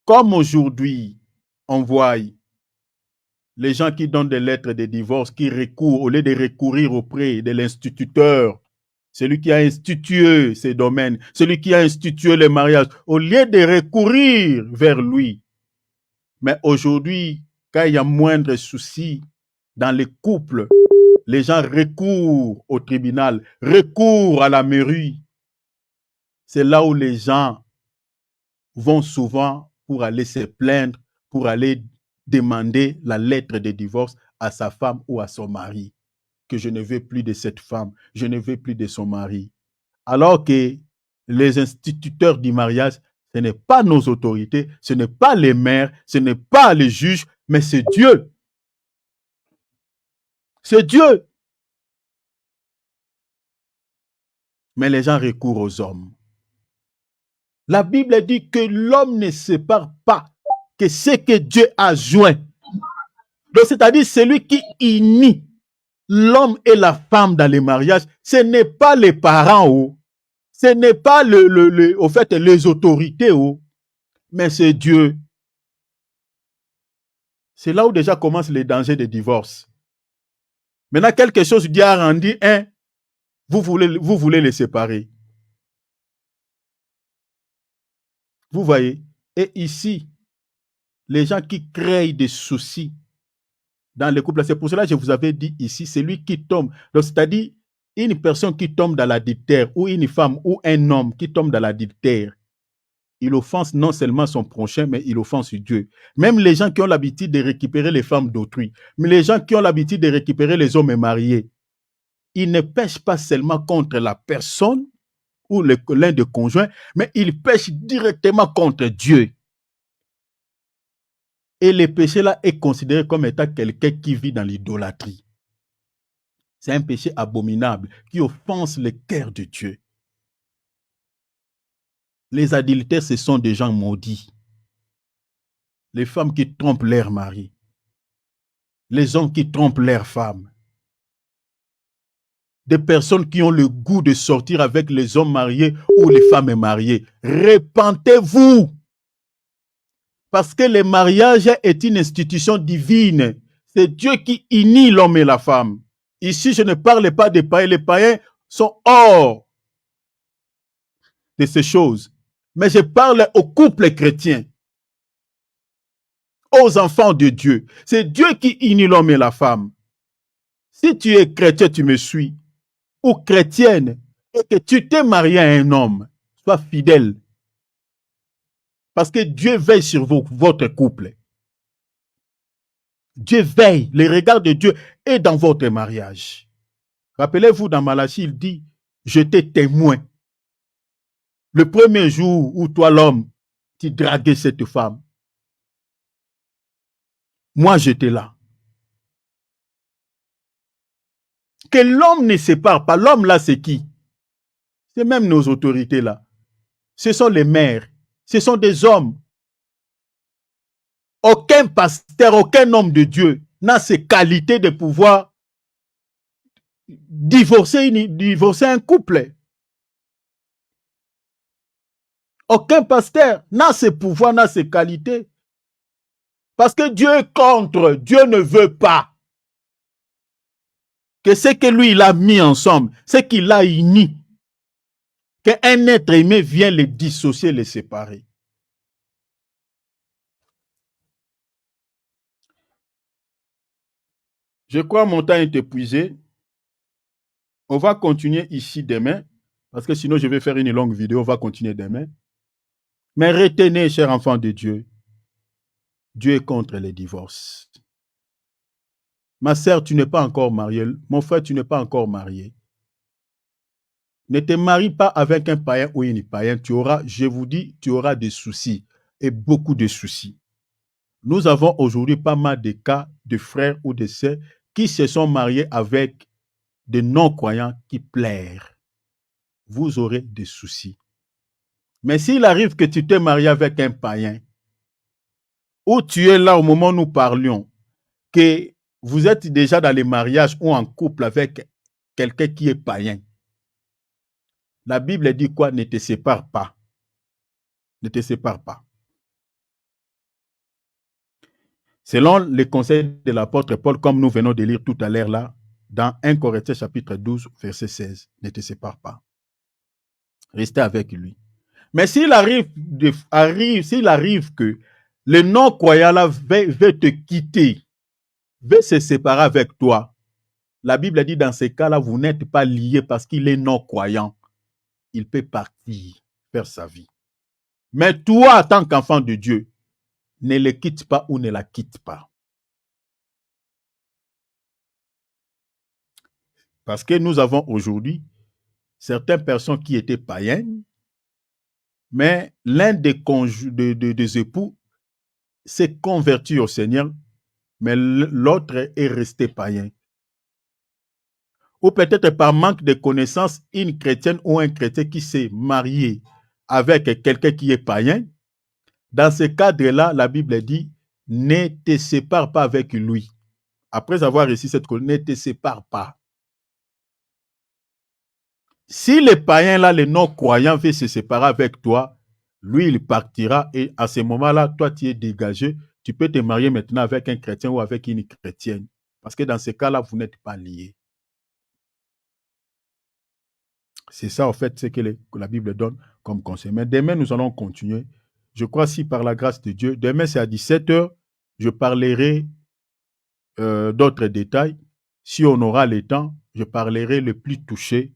Comme aujourd'hui, on voit les gens qui donnent des lettres de divorce, qui recourent, au lieu de recourir auprès de l'instituteur, celui qui a institué ces domaines, celui qui a institué le mariage, au lieu de recourir vers lui, Mais aujourd'hui, quand il y a moindre souci dans les couples, les gens recourent au tribunal, recourent à la mairie. C'est là où les gens vont souvent pour aller se plaindre, pour aller demander la lettre de divorce à sa femme ou à son mari. Que je ne veux plus de cette femme, je ne veux plus de son mari. Alors que les instituteurs du mariage, ce n'est pas nos autorités, ce n'est pas les maires, ce n'est pas les juges, mais c'est Dieu. C'est Dieu. Mais les gens recourent aux hommes. La Bible dit que l'homme ne sépare pas que ce que Dieu a joint. Donc, c'est-à-dire celui qui unit l'homme et la femme dans le mariage, ce n'est pas les parents, oh. Ce n'est pas au fait, les autorités, oh. Mais c'est Dieu. C'est là où déjà commence les dangers des divorces. Maintenant, quelque chose Dieu a rendu, hein, vous voulez les séparer. Vous voyez? Et ici, les gens qui créent des soucis dans les couples, c'est pour cela que je vous avais dit ici, c'est lui qui tombe. Donc, c'est-à-dire, une personne qui tombe dans l'adultère, ou une femme, ou un homme qui tombe dans l'adultère, il offense non seulement son prochain, mais il offense Dieu. Même les gens qui ont l'habitude de récupérer les femmes d'autrui, mais les gens qui ont l'habitude de récupérer les hommes mariés, ils ne pêchent pas seulement contre la personne ou l'un des conjoints, mais ils pêchent directement contre Dieu. Et le péché-là est considéré comme étant quelqu'un qui vit dans l'idolâtrie. C'est un péché abominable qui offense le cœur de Dieu. Les adultères, ce sont des gens maudits. Les femmes qui trompent leur mari. Les hommes qui trompent leurs femmes. Des personnes qui ont le goût de sortir avec les hommes mariés ou les femmes mariées. Repentez-vous! Parce que le mariage est une institution divine. C'est Dieu qui unit l'homme et la femme. Ici, je ne parle pas des païens. Les païens sont hors de ces choses. Mais je parle aux couples chrétiens, aux enfants de Dieu. C'est Dieu qui unit l'homme et la femme. Si tu es chrétien, tu me suis, ou chrétienne, et que tu t'es marié à un homme, sois fidèle. Parce que Dieu veille sur votre couple. Dieu veille, le regard de Dieu est dans votre mariage. Rappelez-vous, dans Malachie, il dit, je t'ai témoin. Le premier jour où toi, l'homme, tu draguais cette femme, moi, j'étais là. Que l'homme ne sépare pas. L'homme, là, c'est qui? C'est même nos autorités, là. Ce sont les mères. Ce sont des hommes. Aucun pasteur, aucun homme de Dieu n'a ces qualités de pouvoir divorcer un couple. Aucun pasteur n'a ces pouvoirs, n'a ces qualités. Parce que Dieu est contre. Dieu ne veut pas que ce que lui, il a mis ensemble, ce qu'il a uni, qu'un être aimé vienne les dissocier, les séparer. Je crois que mon temps est épuisé. On va continuer ici demain, parce que sinon je vais faire une longue vidéo. On va continuer demain. Mais retenez, chers enfants de Dieu, Dieu est contre les divorces. Ma sœur, tu n'es pas encore mariée. Mon frère, tu n'es pas encore marié. Ne te marie pas avec un païen ou une païenne. Tu auras, je vous dis, tu auras des soucis et beaucoup de soucis. Nous avons aujourd'hui pas mal de cas de frères ou de sœurs qui se sont mariés avec des non-croyants qui plairent. Vous aurez des soucis. Mais s'il arrive que tu t'es marié avec un païen, ou tu es là au moment où nous parlions, que vous êtes déjà dans les mariages ou en couple avec quelqu'un qui est païen, la Bible dit quoi? Ne te sépare pas. Ne te sépare pas. Selon les conseils de l'apôtre Paul, comme nous venons de lire tout à l'heure là, dans 1 Corinthiens chapitre 12, verset 16, ne te sépare pas. Restez avec lui. Mais s'il arrive que le non-croyant là veut te quitter, veut se séparer avec toi. La Bible dit dans ces cas-là, vous n'êtes pas liés parce qu'il est non-croyant. Il peut partir, faire sa vie. Mais toi, en tant qu'enfant de Dieu, ne le quitte pas ou ne la quitte pas. Parce que nous avons aujourd'hui certaines personnes qui étaient païennes, mais l'un des époux s'est converti au Seigneur, mais l'autre est resté païen. Ou peut-être par manque de connaissances, une chrétienne ou un chrétien qui s'est marié avec quelqu'un qui est païen, dans ce cadre-là, la Bible dit, ne te sépare pas avec lui. Après avoir reçu cette connaissance, ne te sépare pas. Si le païen là, le non-croyant veut se séparer avec toi, lui, il partira et à ce moment-là, toi, tu es dégagé. Tu peux te marier maintenant avec un chrétien ou avec une chrétienne. Parce que dans ce cas-là, vous n'êtes pas liés. C'est ça, en fait, ce que la Bible donne comme conseil. Mais demain, nous allons continuer. Je crois, si par la grâce de Dieu, demain, c'est à 17h, je parlerai d'autres détails. Si on aura le temps, je parlerai les plus touchés,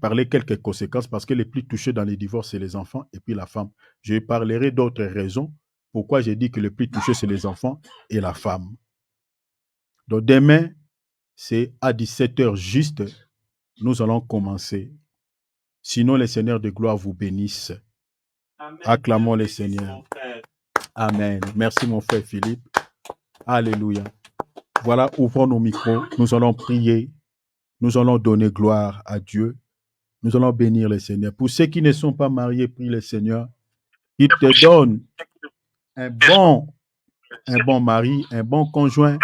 parler quelques conséquences, parce que les plus touchés dans les divorces, c'est les enfants et puis la femme. Je parlerai d'autres raisons pourquoi j'ai dit que les plus touchés, c'est les enfants et la femme. Donc demain, c'est à 17h juste, nous allons commencer. Sinon, le Seigneur de gloire vous bénisse. Amen. Acclamons le Seigneur. Amen. Merci mon frère Philippe. Alléluia. Voilà, ouvrons nos micros. Nous allons prier. Nous allons donner gloire à Dieu. Nous allons bénir le Seigneur. Pour ceux qui ne sont pas mariés, prie le Seigneur. Il te donne un bon mari, un bon conjoint.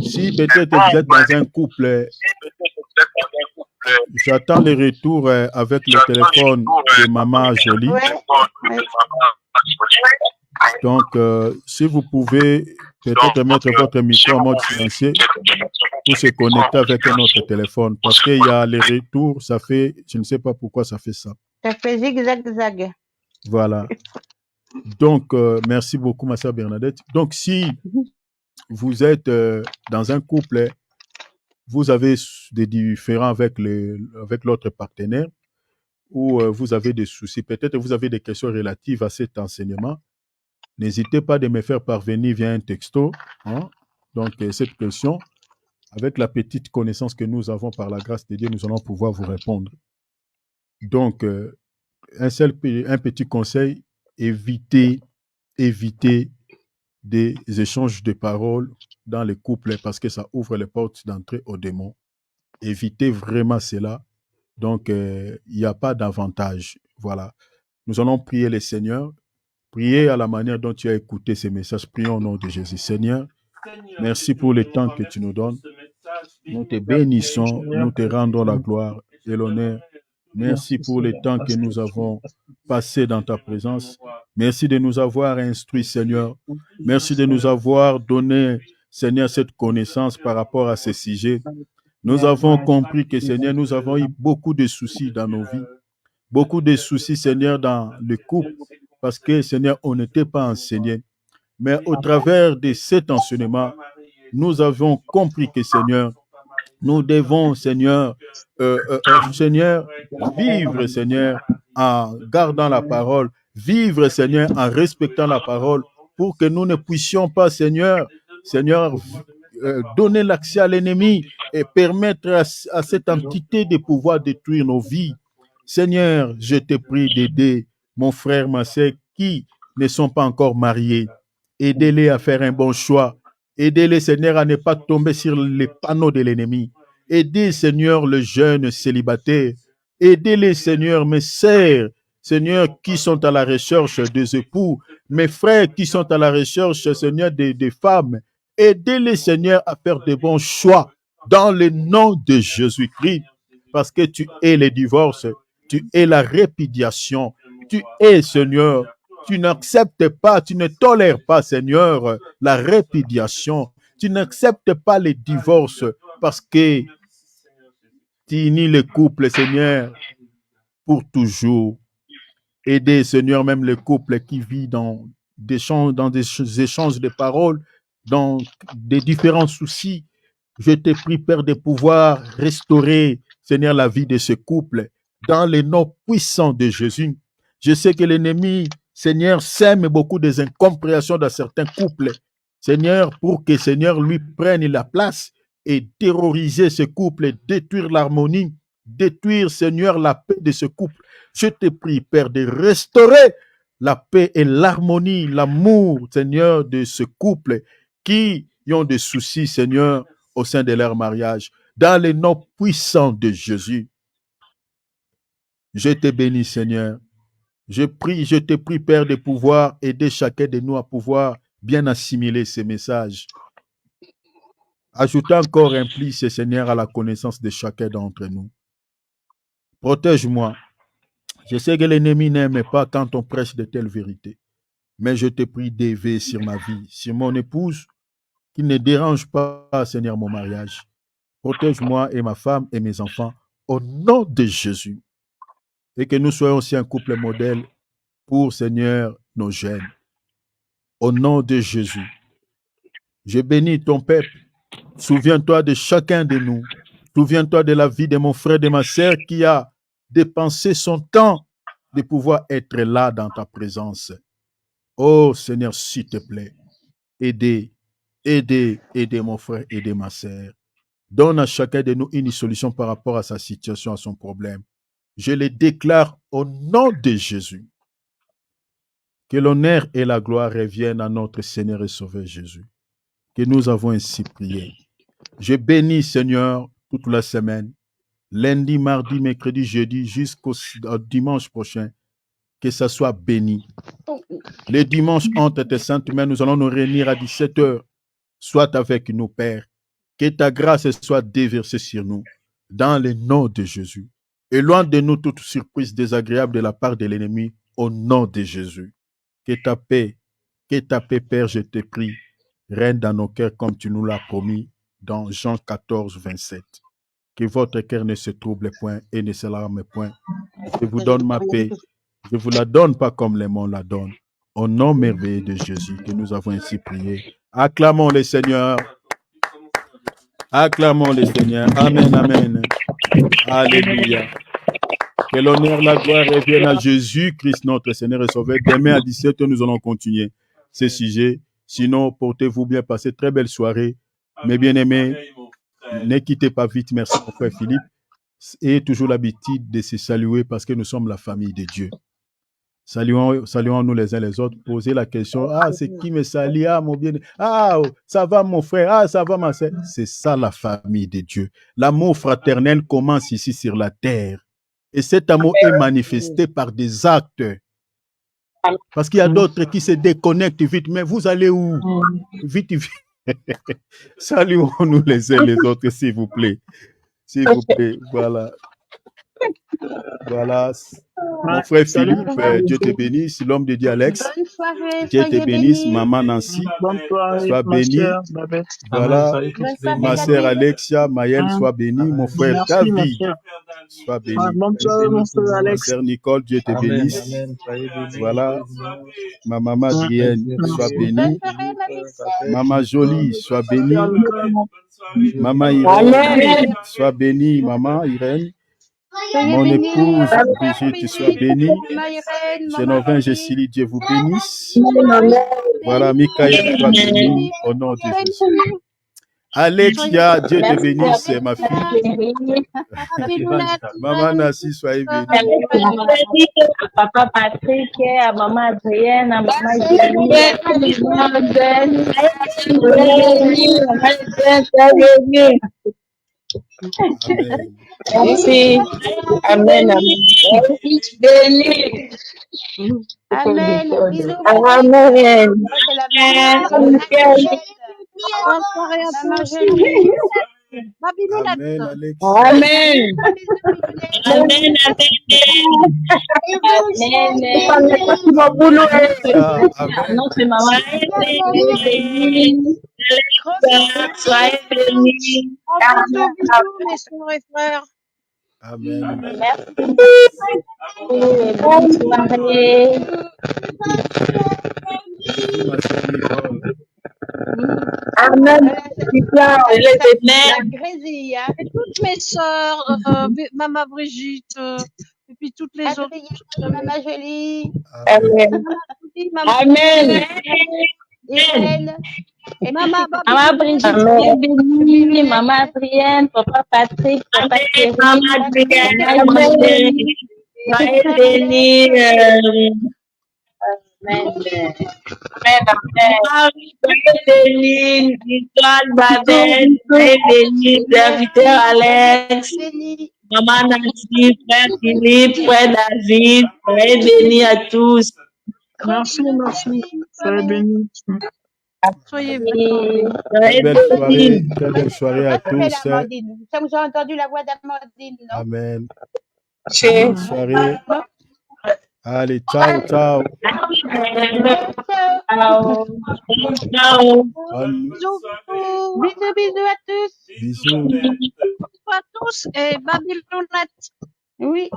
Si peut-être vous êtes dans un couple, j'attends le retour avec le téléphone de Maman Jolie. Donc, si vous pouvez peut-être mettre votre micro en mode silencieux pour se connecter avec un autre téléphone. Parce qu'il y a les retours, ça fait, je ne sais pas pourquoi ça fait ça. Ça fait zigzag-zag. Voilà. Donc, merci beaucoup, ma sœur Bernadette. Donc, si vous êtes dans un couple, vous avez des différends avec l'autre partenaire, ou vous avez des soucis, peut-être vous avez des questions relatives à cet enseignement, n'hésitez pas de me faire parvenir via un texto. Donc, cette question, avec la petite connaissance que nous avons par la grâce de Dieu, nous allons pouvoir vous répondre. Donc, un petit conseil, évitez des échanges de paroles dans les couples parce que ça ouvre les portes d'entrée aux démons. Évitez vraiment cela. Donc, il n'y a pas d'avantage. Voilà. Nous allons prier le Seigneur. Priez à la manière dont tu as écouté ces messages. Prions au nom de Jésus. Seigneur, merci pour le temps que tu nous donnes. Nous te bénissons, nous te rendons la gloire et l'honneur. Merci pour le temps que nous avons passé dans ta présence. Merci de nous avoir instruits, Seigneur. Merci de nous avoir donné, Seigneur, cette connaissance par rapport à ces sujets. Nous avons compris que, Seigneur, nous avons eu beaucoup de soucis dans nos vies. Beaucoup de soucis, Seigneur, dans le couple. Parce que, Seigneur, on n'était pas enseigné. Mais au travers de cet enseignement, nous avons compris que, Seigneur, nous devons, Seigneur, Seigneur, vivre, Seigneur, en gardant la parole, vivre, Seigneur, en respectant la parole, pour que nous ne puissions pas, Seigneur, donner l'accès à l'ennemi et permettre à cette entité de pouvoir détruire nos vies. Seigneur, je te prie d'aider mon frère, ma sœur, qui ne sont pas encore mariés. Aidez-les à faire un bon choix. Aidez-les, Seigneur, à ne pas tomber sur les panneaux de l'ennemi. Aidez, Seigneur, le jeune célibataire. Aidez-les, Seigneur, mes sœurs, Seigneur, qui sont à la recherche des époux. Mes frères qui sont à la recherche, Seigneur, des femmes. Aidez-les, Seigneur, à faire de bons choix dans le nom de Jésus-Christ. Parce que tu es le divorce, tu es la répudiation, tu es, Seigneur, tu n'acceptes pas, tu ne tolères pas, Seigneur, la répudiation. Tu n'acceptes pas les divorces parce que tu unis le couple, Seigneur, pour toujours. Aider, Seigneur, même les couples qui vivent dans des échanges de paroles, dans des différents soucis. Je te prie, Père, de pouvoir restaurer, Seigneur, la vie de ce couple dans les noms puissants de Jésus. Je sais que l'ennemi, Seigneur, sème beaucoup des incompréhensions dans certains couples. Seigneur, pour que, Seigneur, lui prenne la place et terroriser ce couple, détruire l'harmonie, détruire, Seigneur, la paix de ce couple. Je te prie, Père, de restaurer la paix et l'harmonie, l'amour, Seigneur, de ce couple qui ont des soucis, Seigneur, au sein de leur mariage. Dans les noms puissants de Jésus, je te bénis, Seigneur. Je te prie, Père, de pouvoir aider chacun de nous à pouvoir bien assimiler ces messages. Ajoute encore un pli, Seigneur, à la connaissance de chacun d'entre nous. Protège-moi. Je sais que l'ennemi n'aime pas quand on prêche de telles vérités. Mais je te prie d'éveiller sur ma vie, sur mon épouse, qui ne dérange pas, Seigneur, mon mariage. Protège-moi et ma femme et mes enfants au nom de Jésus. Et que nous soyons aussi un couple modèle pour, Seigneur, nos jeunes. Au nom de Jésus. Je bénis ton peuple. Souviens-toi de chacun de nous. Souviens-toi de la vie de mon frère, de ma sœur qui a dépensé son temps de pouvoir être là dans ta présence. Oh Seigneur, s'il te plaît, aidez mon frère, aidez ma sœur. Donne à chacun de nous une solution par rapport à sa situation, à son problème. Je le déclare au nom de Jésus. Que l'honneur et la gloire reviennent à notre Seigneur et Sauveur Jésus. Que nous avons ainsi prié. Je bénis, Seigneur, toute la semaine, lundi, mardi, mercredi, jeudi, jusqu'au dimanche prochain. Que ça soit béni. Les dimanches entre tes saintes mains, nous allons nous réunir à 17h. Sois avec nous, Père. Que ta grâce soit déversée sur nous, dans le nom de Jésus. Éloigne de nous toute surprise désagréable de la part de l'ennemi, au nom de Jésus. Que ta paix, Père, je te prie, règne dans nos cœurs comme tu nous l'as promis, dans Jean 14, 27. Que votre cœur ne se trouble point et ne s'alarme point. Je vous donne ma paix. Je ne vous la donne pas comme les mondes la donnent. Au nom merveilleux de Jésus, que nous avons ainsi prié. Acclamons le Seigneur. Acclamons le Seigneur. Amen, amen. Alléluia. Que l'honneur, la gloire revienne à Jésus-Christ, notre Seigneur et Sauveur. Demain à 17h, nous allons continuer ce sujet. Sinon, portez-vous bien, passez très belle soirée. Mes bien-aimés, ne quittez pas vite. Merci, mon frère Philippe. Et toujours l'habitude de se saluer parce que nous sommes la famille de Dieu. Saluons-nous les uns les autres. Posez la question. Ah, c'est qui me salue? Ah, mon bien. Ah, ça va mon frère. Ah, ça va ma soeur. C'est ça la famille de Dieu. L'amour fraternel commence ici sur la terre. Et cet amour est manifesté par des actes. Parce qu'il y a d'autres qui se déconnectent vite. Mais vous allez où? Vite, vite. Saluons-nous les uns les autres, s'il vous plaît. S'il vous plaît. Voilà. Voilà. Mon frère Philippe, Dieu te bénisse. L'homme de Dieu Alex, Dieu te bénisse. Maman Nancy, sois bénie. Voilà. Ma sœur Alexia, Maëlle, sois bénie. Mon frère David, sois béni. Ma sœur Nicole, Dieu te bénisse. Voilà. Ma maman Adrienne, sois bénie. Maman Jolie, sois bénie. Maman Irène, sois bénie. Maman Irène. Mon épouse Brigitte, sois bénie. Génovin, Jessilie, Dieu vous bénisse. Voilà, Michael, sois bénie au nom de Jésus. Alexia, Dieu te bénisse, c'est ma fille. Maman Nassi, soyez bénie. Papa Patrick, à maman Adrienne, à maman Julie. Amen. Merci. Amen. Béni. Amen. Bisous. Amen. C'est la maman. Maman Jolie. Amen, Alexia. Amen. Amen. Amen. Notre maman est bénie. Soyez bénis. Mes soeurs et frères. Amen. Merci beaucoup et bonne soirée. Bisous, ma sœur Nicole. Amen. La Grésie, hein. Et toutes mes sœurs, Maman Brigitte, et puis toutes les autres. Adrien, Maman Jolie, Amen. Maman Amen. Irène, et Maman Maman Brigitte, soyez bénie. Maman Adrienne, Papa Patrick, Papa Thierry, Maman Adrienne, Maman Maman Julie. Chérie, soyez bénie. Amen. Soyez bénie, Nicole, Babette, soyez bénie, serviteur Alex, Denis. Maman Nancy, frère Philippe, frère David, soyez bénis à tous. Merci, merci. Soyez bénis. Soyez Et Soyez bénis. Très belle soirée à Appelle tous. Amandine. Ça, vous avez entendu la voix d'Amandine, non? Amen. Bonne soirée. Allez, ciao, ciao. ciao. Ciao. Bisous, Bisous, bisous à tous. Bisous. à tous et Babylonette. Oui.